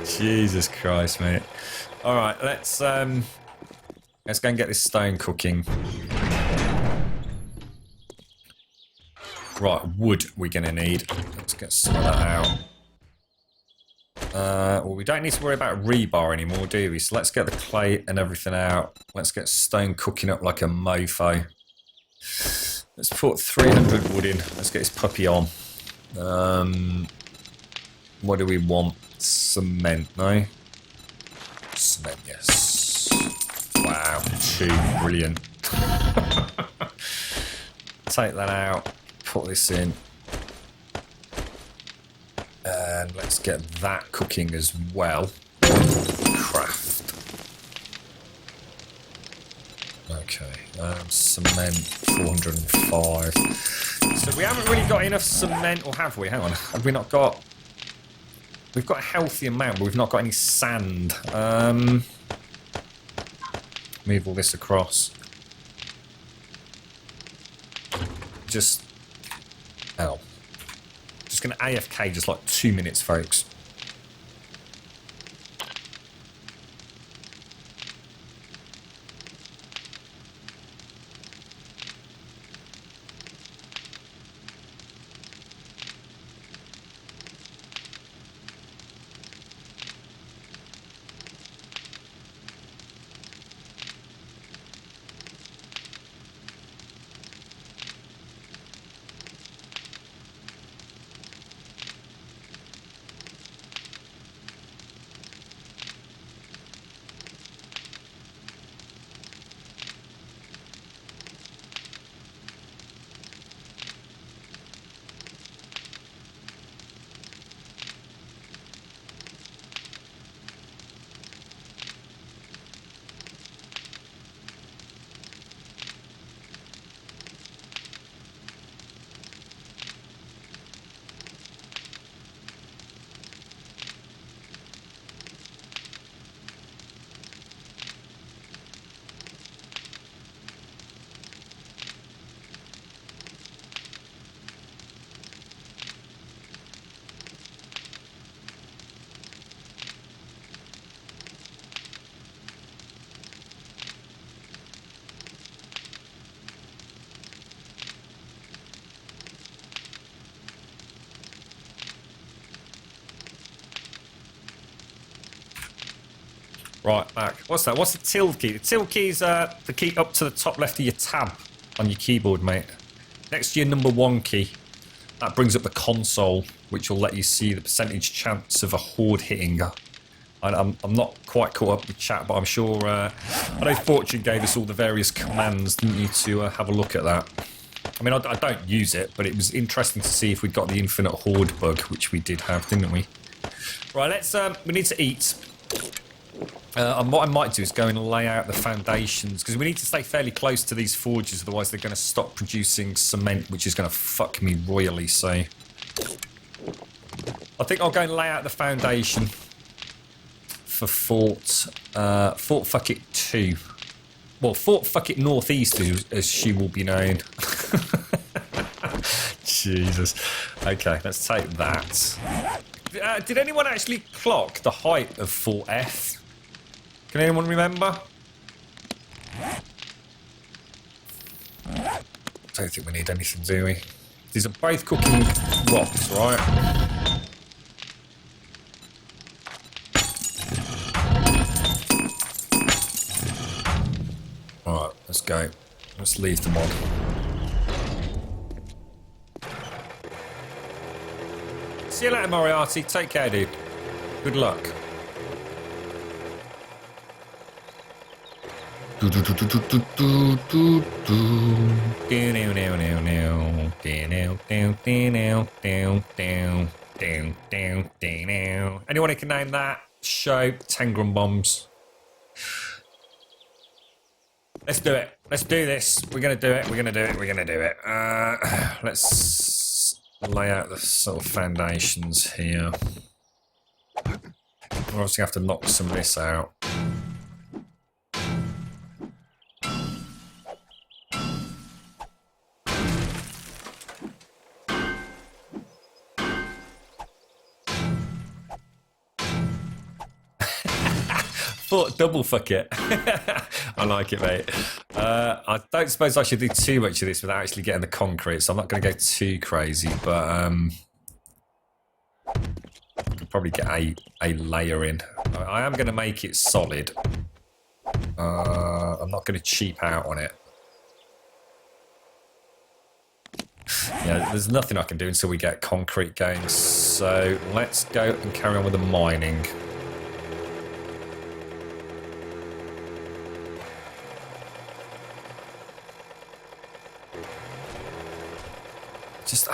Jesus Christ, mate. All right, let's go and get this stone cooking. Right, wood we're going to need. Let's get some of that out. Well, we don't need to worry about rebar anymore, do we? So let's get the clay and everything out. Let's get stone cooking up like a mofo. Let's put 300 wood in. Let's get this puppy on. What do we want? Cement, no? Cement, yes. Wow, 2, brilliant. Take that out. Put this in. And let's get that cooking as well. Craft. Okay, cement 405. So we haven't really got enough cement, or have we? Hang on, have we not got? We've got a healthy amount, but we've not got any sand. Move all this across. Just, ow. Just going to AFK just like 2 minutes, folks. Right, back. What's that? What's the tilde key? The tilde key is the key up to the top left of your tab on your keyboard, mate. Next to your number 1 key. That brings up the console, which will let you see the percentage chance of a horde hitting. I'm not quite caught up with chat, but I'm sure... I know Fortune gave us all the various commands, didn't you, to have a look at that. I mean, I don't use it, but it was interesting to see if we'd got the infinite horde bug, which we did have, didn't we? Right, let's... we need to eat. And what I might do is go and lay out the foundations, because we need to stay fairly close to these forges, otherwise they're going to stop producing cement, which is going to fuck me royally, so... I think I'll go and lay out the foundation for Fort Fuckit 2. Well, Fort Fuckit Northeast, as she will be known. Jesus. Okay, let's take that. Did anyone actually clock the height of Fort F? Can anyone remember? Don't think we need anything, do we? These are both cooking rocks, right? Alright, let's go. Let's leave them on. See you later, Moriarty. Take care, dude. Good luck. Anyone who can name that? Show 10 grum bombs. Let's do it. Let's do this. We're gonna do it. We're gonna do it. We're gonna do it. Let's lay out the sort of foundations here. We're obviously gonna have to knock some of this out. foot double fuck it. I like it, mate. I don't suppose I should do too much of this without actually getting the concrete, so I'm not going to go too crazy, but I could probably get a layer in. I am going to make it solid. I'm not going to cheap out on it. Yeah, there's nothing I can do until we get concrete going, so let's go and carry on with the mining. Just,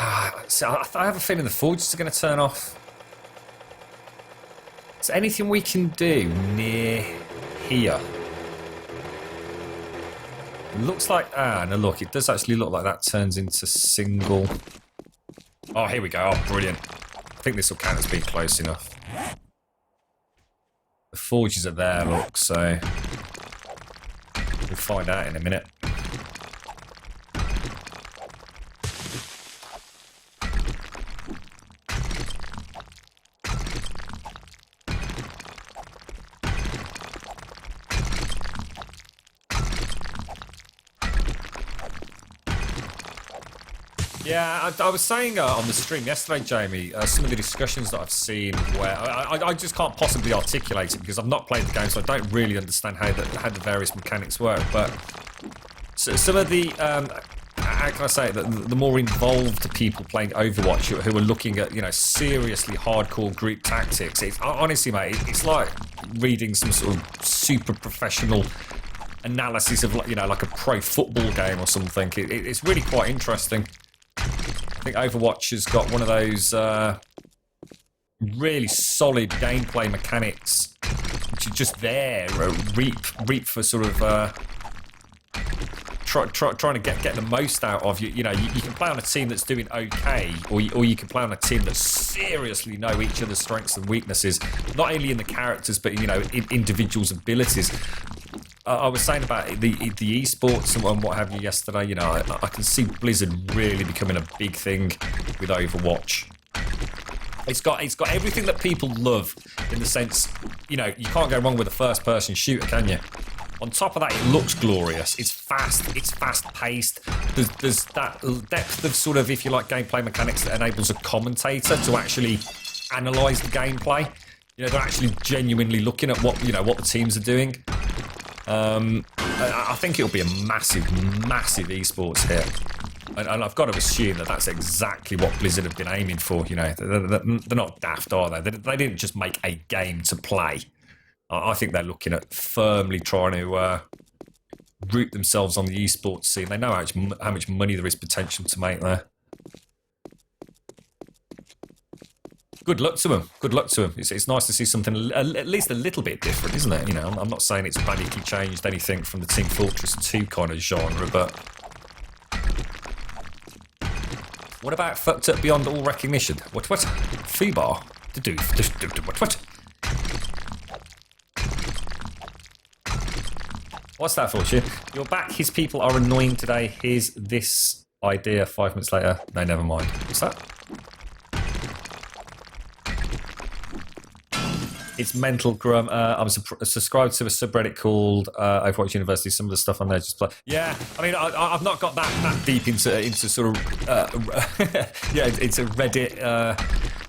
see, I have a feeling the forges are going to turn off. Is there anything we can do near here? It looks like, no, look, it does actually look like that turns into single. Oh, here we go. Oh, brilliant. I think this will count as being close enough. The forges are there, look, so we'll find out in a minute. Yeah, I was saying on the stream yesterday, Jamie, some of the discussions that I've seen where I just can't possibly articulate it because I've not played the game, so I don't really understand how the various mechanics work. But some of the, how can I say it, the more involved people playing Overwatch who are looking at, you know, seriously hardcore group tactics, it's, honestly, mate, it's like reading some sort of super professional analysis of, you know, like a pro football game or something. It's really quite interesting. I think Overwatch has got one of those really solid gameplay mechanics which are just there, reap for sort of trying to get the most out of you. You know, you can play on a team that's doing okay, or you can play on a team that seriously know each other's strengths and weaknesses, not only in the characters but, you know, in individuals' abilities. I was saying about the esports and what have you yesterday. You know, I can see Blizzard really becoming a big thing with Overwatch. It's got everything that people love in the sense, you know, you can't go wrong with a first-person shooter, can you? On top of that, it looks glorious. It's fast-paced. There's that depth of sort of, if you like, gameplay mechanics that enables a commentator to actually analyse the gameplay. You know, they're actually genuinely looking at what the teams are doing. I think it'll be a massive esports hit, and I've got to assume that that's exactly what Blizzard have been aiming for. You know, they're not daft, are they? They didn't just make a game to play. I think they're looking at firmly trying to root themselves on the esports scene. They know how much money there is potential to make there. Good luck to them. Good luck to them. It's nice to see something at least a little bit different, isn't it? You know, I'm not saying it's radically changed anything from the Team Fortress 2 kind of genre, but what about fucked up beyond all recognition? What? Feebar? What? What's that for, you? You're back. His people are annoying today. Here's this idea 5 minutes later. No, never mind. What's that? It's mental, Grum. I'm subscribed to a subreddit called Overwatch University. Some of the stuff on there just play. Yeah, I mean, I've not got that deep into sort of yeah, it's a Reddit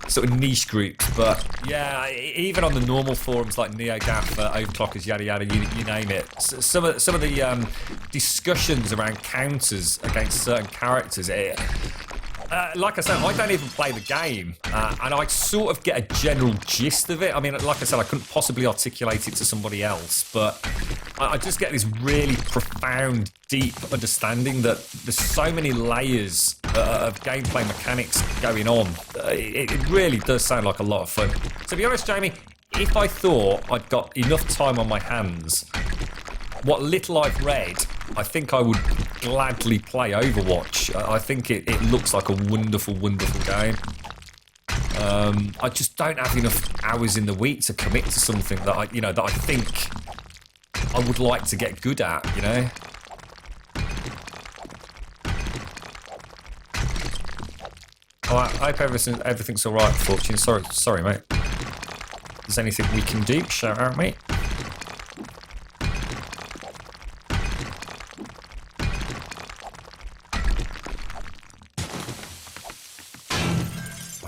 sort of niche group. But yeah, even on the normal forums like NeoGAF, Overclockers, yada yada, you name it. Some of the discussions around counters against certain characters. Like I said, I don't even play the game, and I sort of get a general gist of it. I mean, like I said, I couldn't possibly articulate it to somebody else, but I just get this really profound, deep understanding that there's so many layers of gameplay mechanics going on. It really does sound like a lot of fun. To be honest, Jamie, if I thought I'd got enough time on my hands, what little I've read, I think I would gladly play Overwatch. I think it looks like a wonderful, wonderful game. I just don't have enough hours in the week to commit to something that I think I would like to get good at, you know? Oh, I hope everything's all right, Fortune. Sorry, mate. If there's anything we can do, shout out, mate.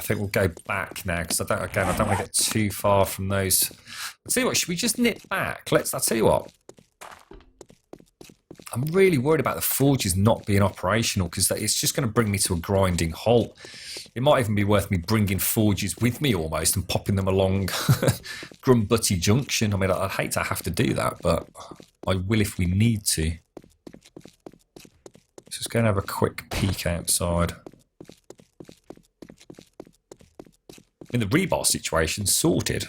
think we'll go back now because I don't want to get too far from those. I'll tell you what, should we just nip back? I'll tell you what. I'm really worried about the forges not being operational because it's just going to bring me to a grinding halt. It might even be worth me bringing forges with me almost and popping them along Grumbutty Junction. I mean, I'd hate to have to do that, but I will if we need to. Let's just go and have a quick peek outside. I mean, the rebar situation's sorted.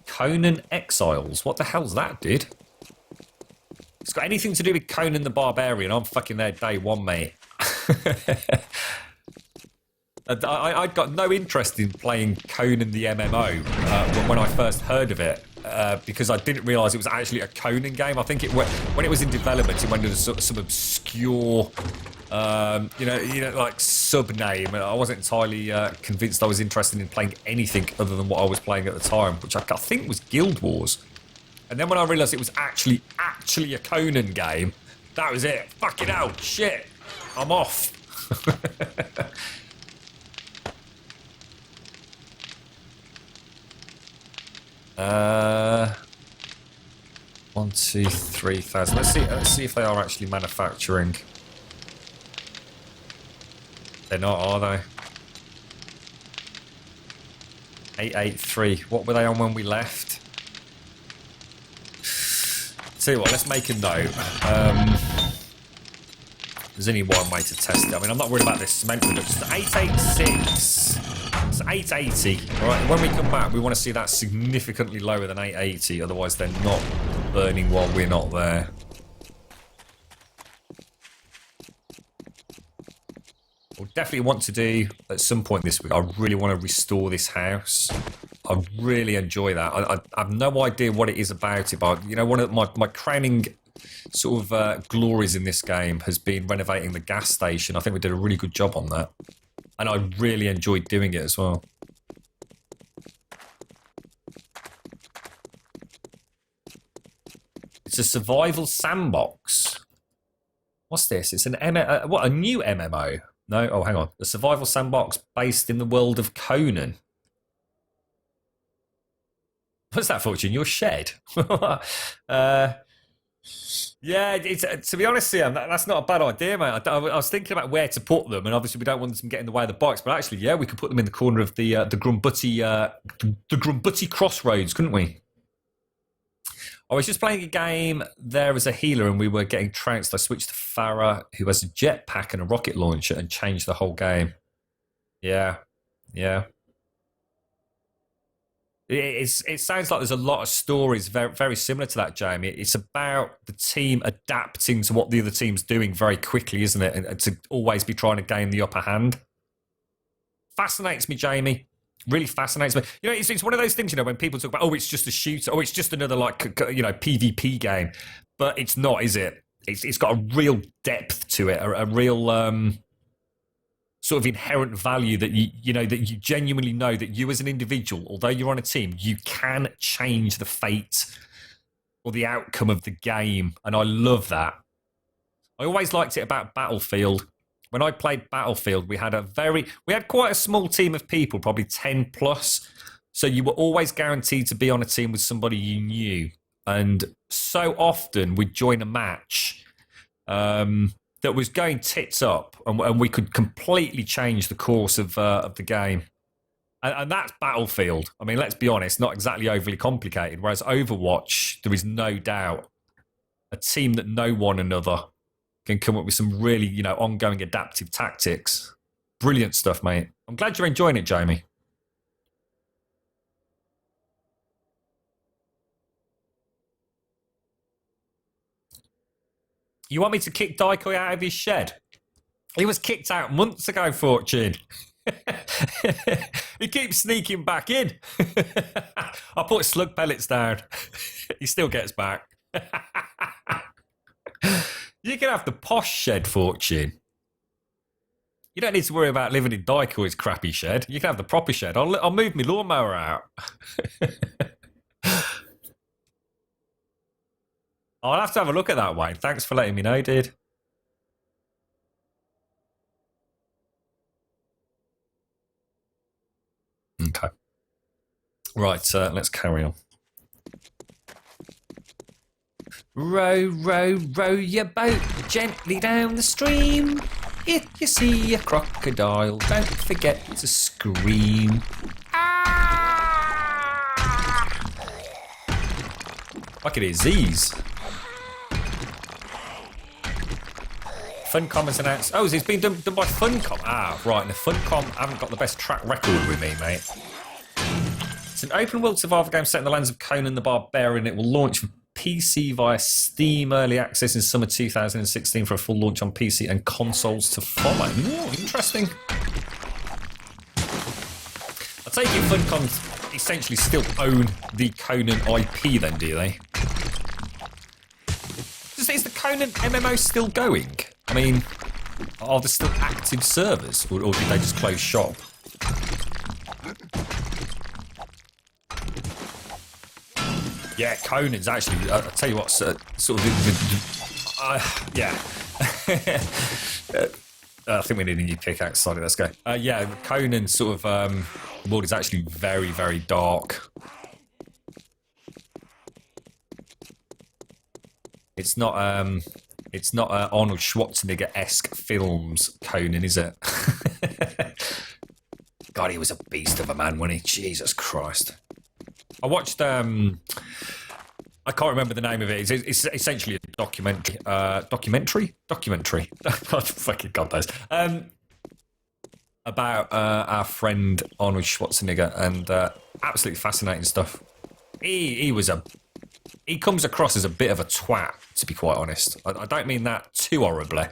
Conan Exiles. What the hell's that, dude? It's got anything to do with Conan the Barbarian. I'm fucking there day one, mate. I'd got no interest in playing Conan the MMO when I first heard of it because I didn't realise it was actually a Conan game. I think when it was in development, it went under some obscure, like sub-name. And I wasn't entirely convinced I was interested in playing anything other than what I was playing at the time, which I think was Guild Wars. And then when I realised it was actually a Conan game, that was it. Fucking hell, shit, I'm off. 1, 2, 3,000. Let's see if they are actually manufacturing. They're not, are they? 883. What were they on when we left? Tell you what, let's make a note. There's only one way to test it. I mean, I'm not worried about this cement production. It's 886. It's 880. All right, when we come back, we want to see that significantly lower than 880. Otherwise, they're not burning while we're not there. We'll definitely want to do, at some point this week, I really want to restore this house. I really enjoy that. I have no idea what it is about it, but, you know, one of my crowning sort of glories in this game has been renovating the gas station. I think we did a really good job on that. And I really enjoyed doing it as well. It's a survival sandbox. What's this? It's an a new MMO? No? Oh, hang on. A survival sandbox based in the world of Conan. What's that, Fortune? Your shed? Yeah, it's, to be honest, Ian, that's not a bad idea, mate. I was thinking about where to put them, and obviously we don't want them to get in the way of the bikes, but actually, yeah, we could put them in the corner of the Grumbutty Crossroads, couldn't we? I was just playing a game there as a healer, and we were getting trounced. I switched to Farah, who has a jetpack and a rocket launcher, and changed the whole game. Yeah. It sounds like there's a lot of stories very, very similar to that, Jamie. It's about the team adapting to what the other team's doing very quickly, isn't it? And to always be trying to gain the upper hand. Fascinates me, Jamie. Really fascinates me. You know, it's one of those things, you know, when people talk about, oh, it's just a shooter, oh, it's just another, like, you know, PvP game. But it's not, is it? It's got a real depth to it, a real sort of inherent value that you know that you genuinely know that you as an individual, although you're on a team, you can change the fate or the outcome of the game, and I love that. I always liked it about Battlefield. When I played Battlefield, we had quite a small team of people, probably 10 plus. So you were always guaranteed to be on a team with somebody you knew, and so often we'd join a match that was going tits up, and we could completely change the course of the game. And that's Battlefield. I mean, let's be honest, not exactly overly complicated. Whereas Overwatch, there is no doubt a team that know one another can come up with some really, you know, ongoing adaptive tactics. Brilliant stuff, mate. I'm glad you're enjoying it, Jamie. You want me to kick Daikoi out of his shed? He was kicked out months ago, Fortune. He keeps sneaking back in. I put slug pellets down. He still gets back. You can have the posh shed, Fortune. You don't need to worry about living in Daikoi's crappy shed. You can have the proper shed. I'll move my lawnmower out. I'll have to have a look at that, Wayne. Thanks for letting me know, dude. Okay. Right, let's carry on. Row, row, row your boat gently down the stream. If you see a crocodile, don't forget to scream. Look at his Z's. Funcom has announced. Oh, it's been done by Funcom. Ah, right. And the Funcom haven't got the best track record with me, mate. It's an open world survival game set in the lands of Conan the Barbarian. It will launch for PC via Steam Early Access in summer 2016 for a full launch on PC and consoles to follow. Ooh, interesting. I take it Funcom essentially still own the Conan IP then, do they? Is the Conan MMO still going? I mean, are there still active servers, or did they just close shop? Yeah, Conan's actually, I'll tell you what, sort of, yeah. I think we need a new pickaxe, sorry, let's go. Yeah, Conan's sort of world is actually very, very dark. It's not Arnold Schwarzenegger-esque films, Conan, is it? God, he was a beast of a man, wasn't he? Jesus Christ. I watched, I can't remember the name of it. It's essentially a documentary. Documentary? Fucking God knows. About our friend Arnold Schwarzenegger, and absolutely fascinating stuff. He comes across as a bit of a twat, to be quite honest. I don't mean that too horribly,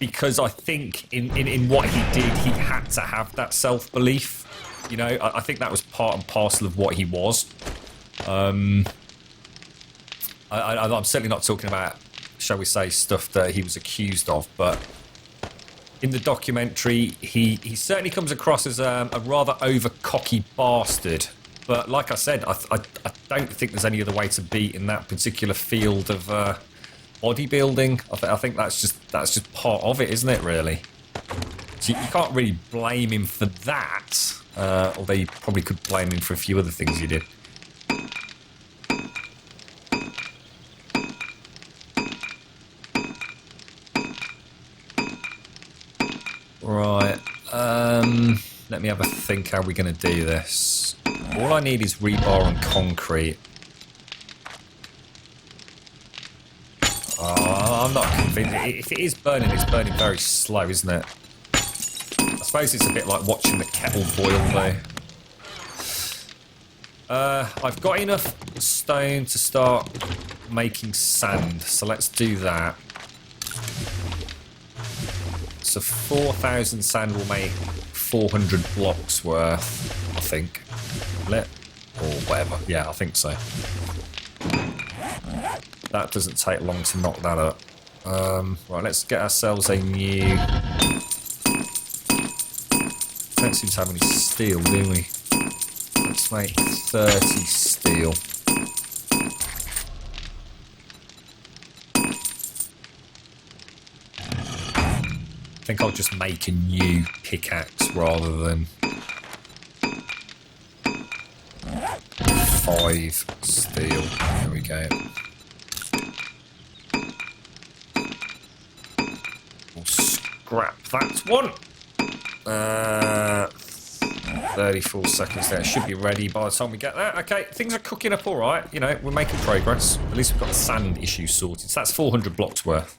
because I think in what he did, he had to have that self-belief. You know, I think that was part and parcel of what he was. I'm certainly not talking about, shall we say, stuff that he was accused of, but in the documentary, he certainly comes across as a rather over-cocky bastard. But like I said, I don't think there's any other way to be in that particular field of bodybuilding. I think that's just part of it, isn't it, really? So you can't really blame him for that, although you probably could blame him for a few other things he did. Right, let me have a think how we're going to do this. All I need is rebar and concrete. Oh, I'm not convinced. If it is burning, it's burning very slow, isn't it? I suppose it's a bit like watching the kettle boil, though. I've got enough stone to start making sand, so let's do that. So 4,000 sand will make 400 blocks worth, I think. Or whatever. Yeah, I think so. That doesn't take long to knock that up. Right, let's get ourselves a new... Don't seem to have any steel, do we? Let's make 30 steel. I think I'll just make a new pickaxe rather than 5 steel. There we go. We'll scrap that one. 34 seconds there. Should be ready by the time we get there. Okay, things are cooking up all right. You know, we're making progress. At least we've got the sand issue sorted. So that's 400 blocks worth.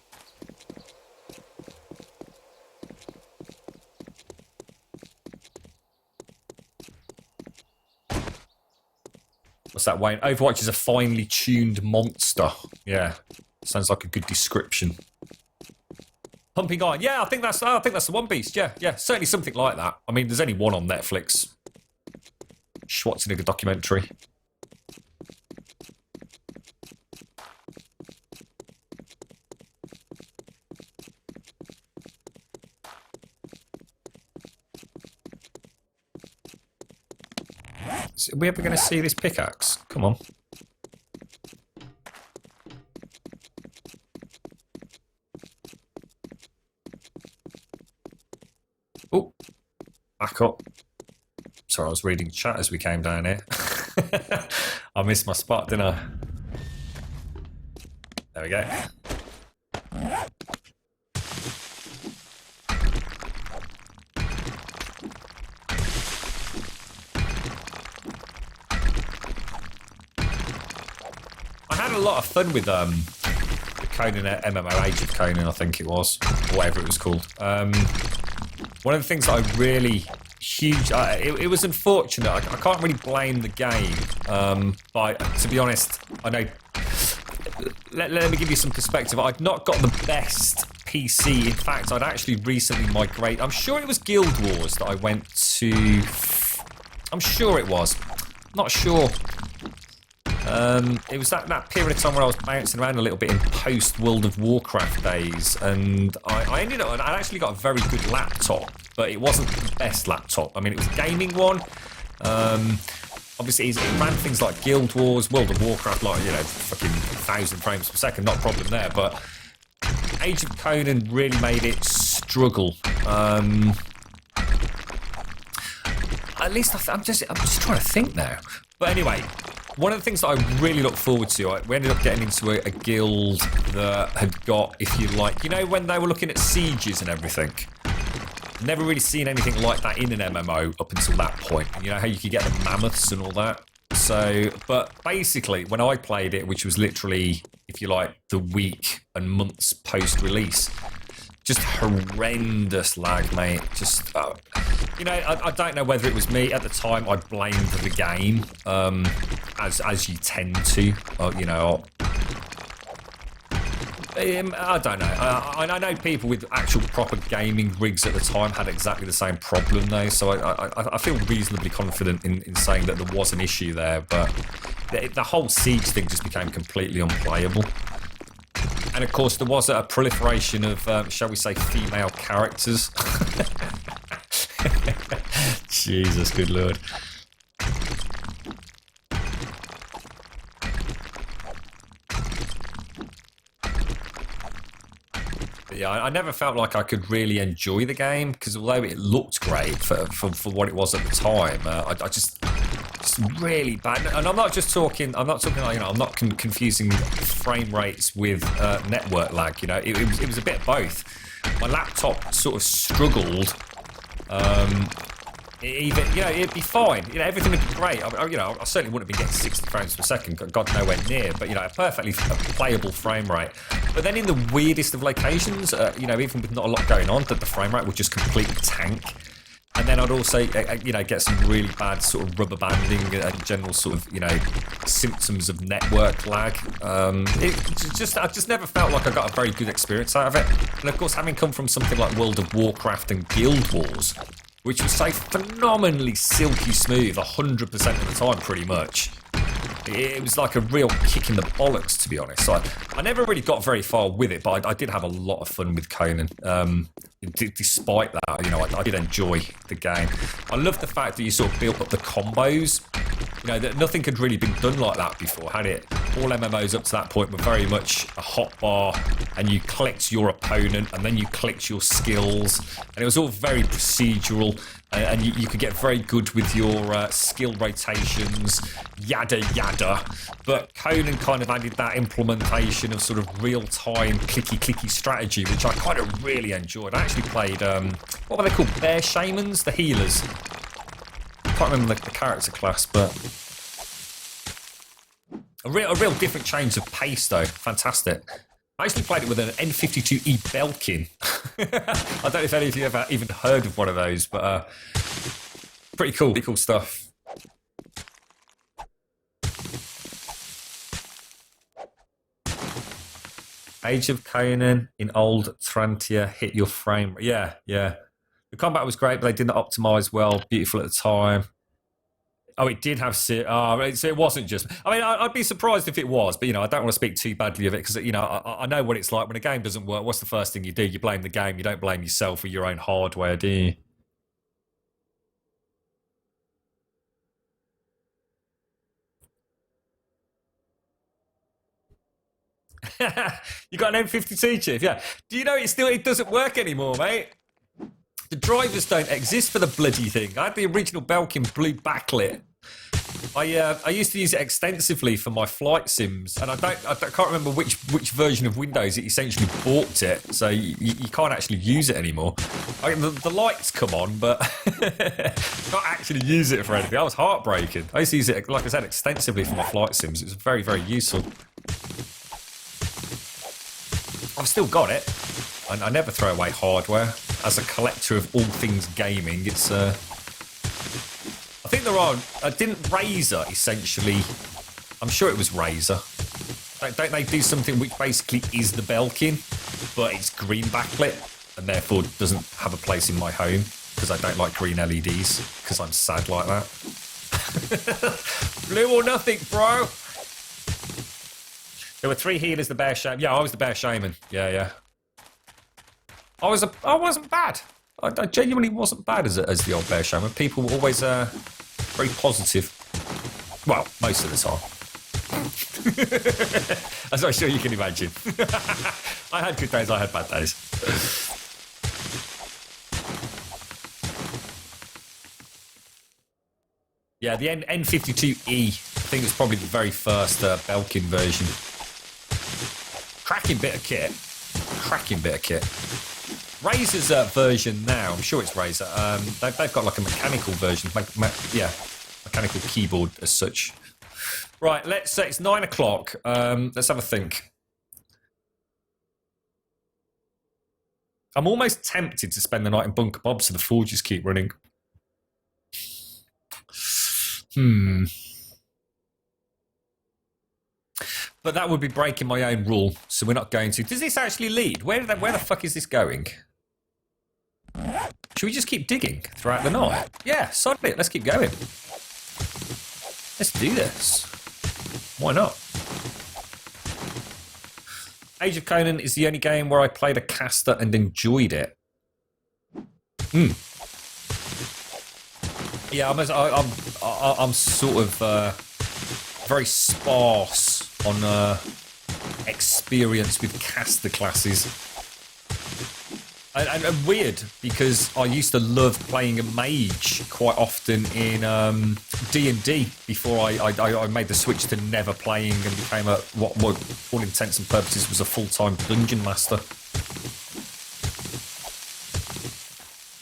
What's that, Wayne? Overwatch is a finely tuned monster. Yeah, sounds like a good description. Pumping Iron. Yeah, I think that's the One Beast. Yeah, certainly something like that. I mean, there's only one on Netflix. Schwarzenegger documentary. Are we ever going to see this pickaxe? Come on. back up. Sorry, I was reading chat as we came down here. I missed my spot, didn't I? There we go. I had a lot of fun with the Conan MMO, Age of Conan, I think it was, or whatever it was called. One of the things that I really it was unfortunate. I can't really blame the game, but to be honest, I know. Let me give you some perspective. I'd not got the best PC. In fact, I'd actually recently migrated. I'm sure it was Guild Wars that I went to. I'm sure it was. Not sure. It was that period of time where I was bouncing around a little bit in post World of Warcraft days, and I ended up. I actually got a very good laptop, but it wasn't the best laptop. I mean, it was a gaming one. Obviously, it ran things like Guild Wars, World of Warcraft, like, you know, fucking 1,000 frames per second, not a problem there. But Age of Conan really made it struggle. At least I'm just trying to think now. But anyway. One of the things that I really look forward to, we ended up getting into a guild that had got, if you like, you know, when they were looking at sieges and everything. Never really seen anything like that in an MMO up until that point. You know how you could get the mammoths and all that? So, but basically, when I played it, which was literally, if you like, the week and months post-release, just horrendous lag, mate. Just, you know, I don't know whether it was me at the time. I blamed the game, as you tend to. You know, I don't know. I know people with actual proper gaming rigs at the time had exactly the same problem, though. So I feel reasonably confident in saying that there was an issue there. But the whole siege thing just became completely unplayable. And of course, there was a proliferation of, shall we say, female characters. Jesus, good lord. But yeah, I never felt like I could really enjoy the game, because although it looked great for what it was at the time, I just really bad. And I'm not talking like, you know, I'm not confusing frame rates with network lag. You know, it was a bit of both. My laptop sort of struggled. Even, you know, it'd be fine. You know, everything would be great. You know, I certainly wouldn't be getting 60 frames per second. God, nowhere near. But, you know, a perfectly playable frame rate. But then in the weirdest of locations, you know, even with not a lot going on, that the frame rate would just completely tank. And then I'd also, you know, get some really bad sort of rubber banding and general sort of, you know, symptoms of network lag. I just never felt like I got a very good experience out of it. And of course, having come from something like World of Warcraft and Guild Wars, which was so phenomenally silky smooth 100% of the time, pretty much. It was like a real kick in the bollocks, to be honest. So I never really got very far with it, but I did have a lot of fun with Conan. Despite that, you know, I did enjoy the game. I love the fact that you sort of built up the combos. You know, that nothing had really been done like that before, had it? All MMOs up to that point were very much a hotbar, and you clicked your opponent, and then you clicked your skills, and it was all very procedural, and you could get very good with your skill rotations, yada yada. But Conan kind of added that implementation of sort of real-time clicky strategy, which I kind of really enjoyed. I actually played, what were they called? Bear Shamans? The healers. I can't remember the character class, but a real different change of pace, though. Fantastic. I actually played it with an N52E Belkin. I don't know if any of you have even heard of one of those, but pretty cool. Pretty cool stuff. Age of Conan in old Trantia hit your frame. Yeah. The combat was great, but they didn't optimize well. Beautiful at the time. Oh, it did have... so it wasn't just... I mean, I'd be surprised if it was, but, you know, I don't want to speak too badly of it because, you know, I know what it's like. When a game doesn't work, what's the first thing you do? You blame the game. You don't blame yourself or your own hardware, do you? You got an M52 chip, yeah. Do you know it doesn't work anymore, mate? The drivers don't exist for the bloody thing. I had the original Belkin blue backlit. I used to use it extensively for my flight sims, and I can't remember which version of Windows it essentially balked it, so you can't actually use it anymore. The lights come on, but can't actually use it for anything. That was heartbreaking. I used to use it, like I said, extensively for my flight sims. It was very, very useful. I've still got it. I never throw away hardware. As a collector of all things gaming, it's I think there are. Didn't Razer essentially? I'm sure it was Razer. Don't they do something which basically is the Belkin, but it's green backlit and therefore doesn't have a place in my home because I don't like green LEDs because I'm sad like that. Blue or nothing, bro. There were 3 healers. The bear shaman. Yeah, I was the bear shaman. Yeah. I wasn't bad. I genuinely wasn't bad as the old bear shaman. People were always very positive. Well, most of the time. As I'm sure you can imagine. I had good days, I had bad days. Yeah, the N52E, I think it's probably the very first Belkin version. Cracking bit of kit. Razer's version now, I'm sure it's Razer, they've got like a mechanical version, mechanical keyboard as such. Right, let's say it's 9 o'clock. Let's have a think. I'm almost tempted to spend the night in Bunker Bob so the forges keep running. But that would be breaking my own rule, so we're not going to. Does this actually lead? Where the fuck is this going? Should we just keep digging throughout the night? Yeah, sod it. Let's keep going. Let's do this. Why not? Age of Conan is the only game where I played a caster and enjoyed it. Yeah, I'm sort of very sparse on experience with caster classes. And weird, because I used to love playing a mage quite often in D&D before I made the switch to never playing and became what all intents and purposes was a full-time dungeon master.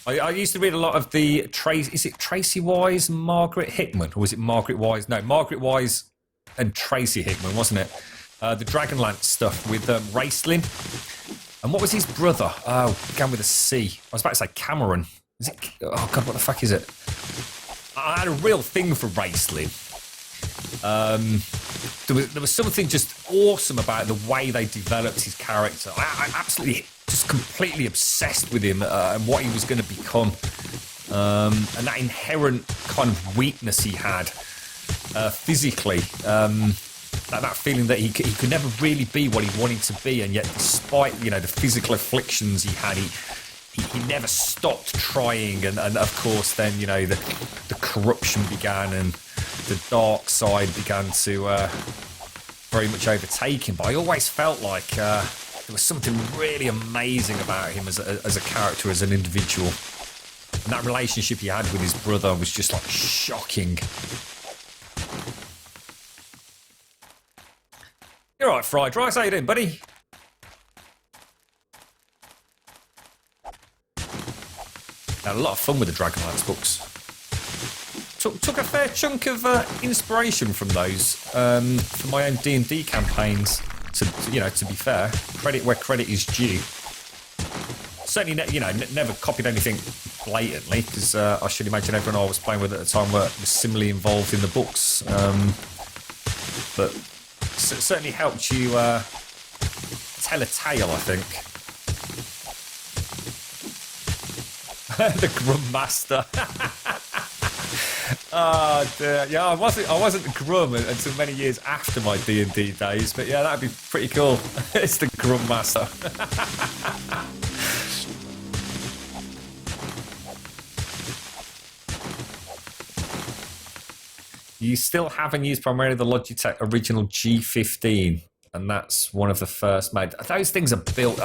I used to read a lot of the is it Tracy Wise, Margaret Hickman, or was it Margaret Wise? No, Margaret Wise and Tracy Hickman, wasn't it? The Dragonlance stuff with Raistlin. And what was his brother? Oh, began with a C. I was about to say Cameron. Is it? Oh God, what the fuck is it? I had a real thing for Raistlin. There was something just awesome about the way they developed his character. I absolutely just completely obsessed with him and what he was going to become, and that inherent kind of weakness he had physically. That feeling that he could never really be what he wanted to be, and yet despite the physical afflictions he had, he never stopped trying, and of course then the corruption began and the dark side began to very much overtake him. But I always felt like there was something really amazing about him as a character, as an individual, and that relationship he had with his brother was just like shocking. You're right, Fried Rice. How you doing, buddy? Had a lot of fun with the Dragonlance books. Took a fair chunk of inspiration from those for my own D&D campaigns. To be fair, credit where credit is due. Certainly, never copied anything blatantly, because I should imagine everyone I was playing with at the time was similarly involved in the books. But certainly helped you tell a tale, I think. The Grum Master. Oh dear. Yeah, I wasn't Grum until many years after my D&D days, but yeah, that'd be pretty cool. It's the Grum Master. You still haven't used primarily the Logitech original G15, and that's one of the first made. Those things are built.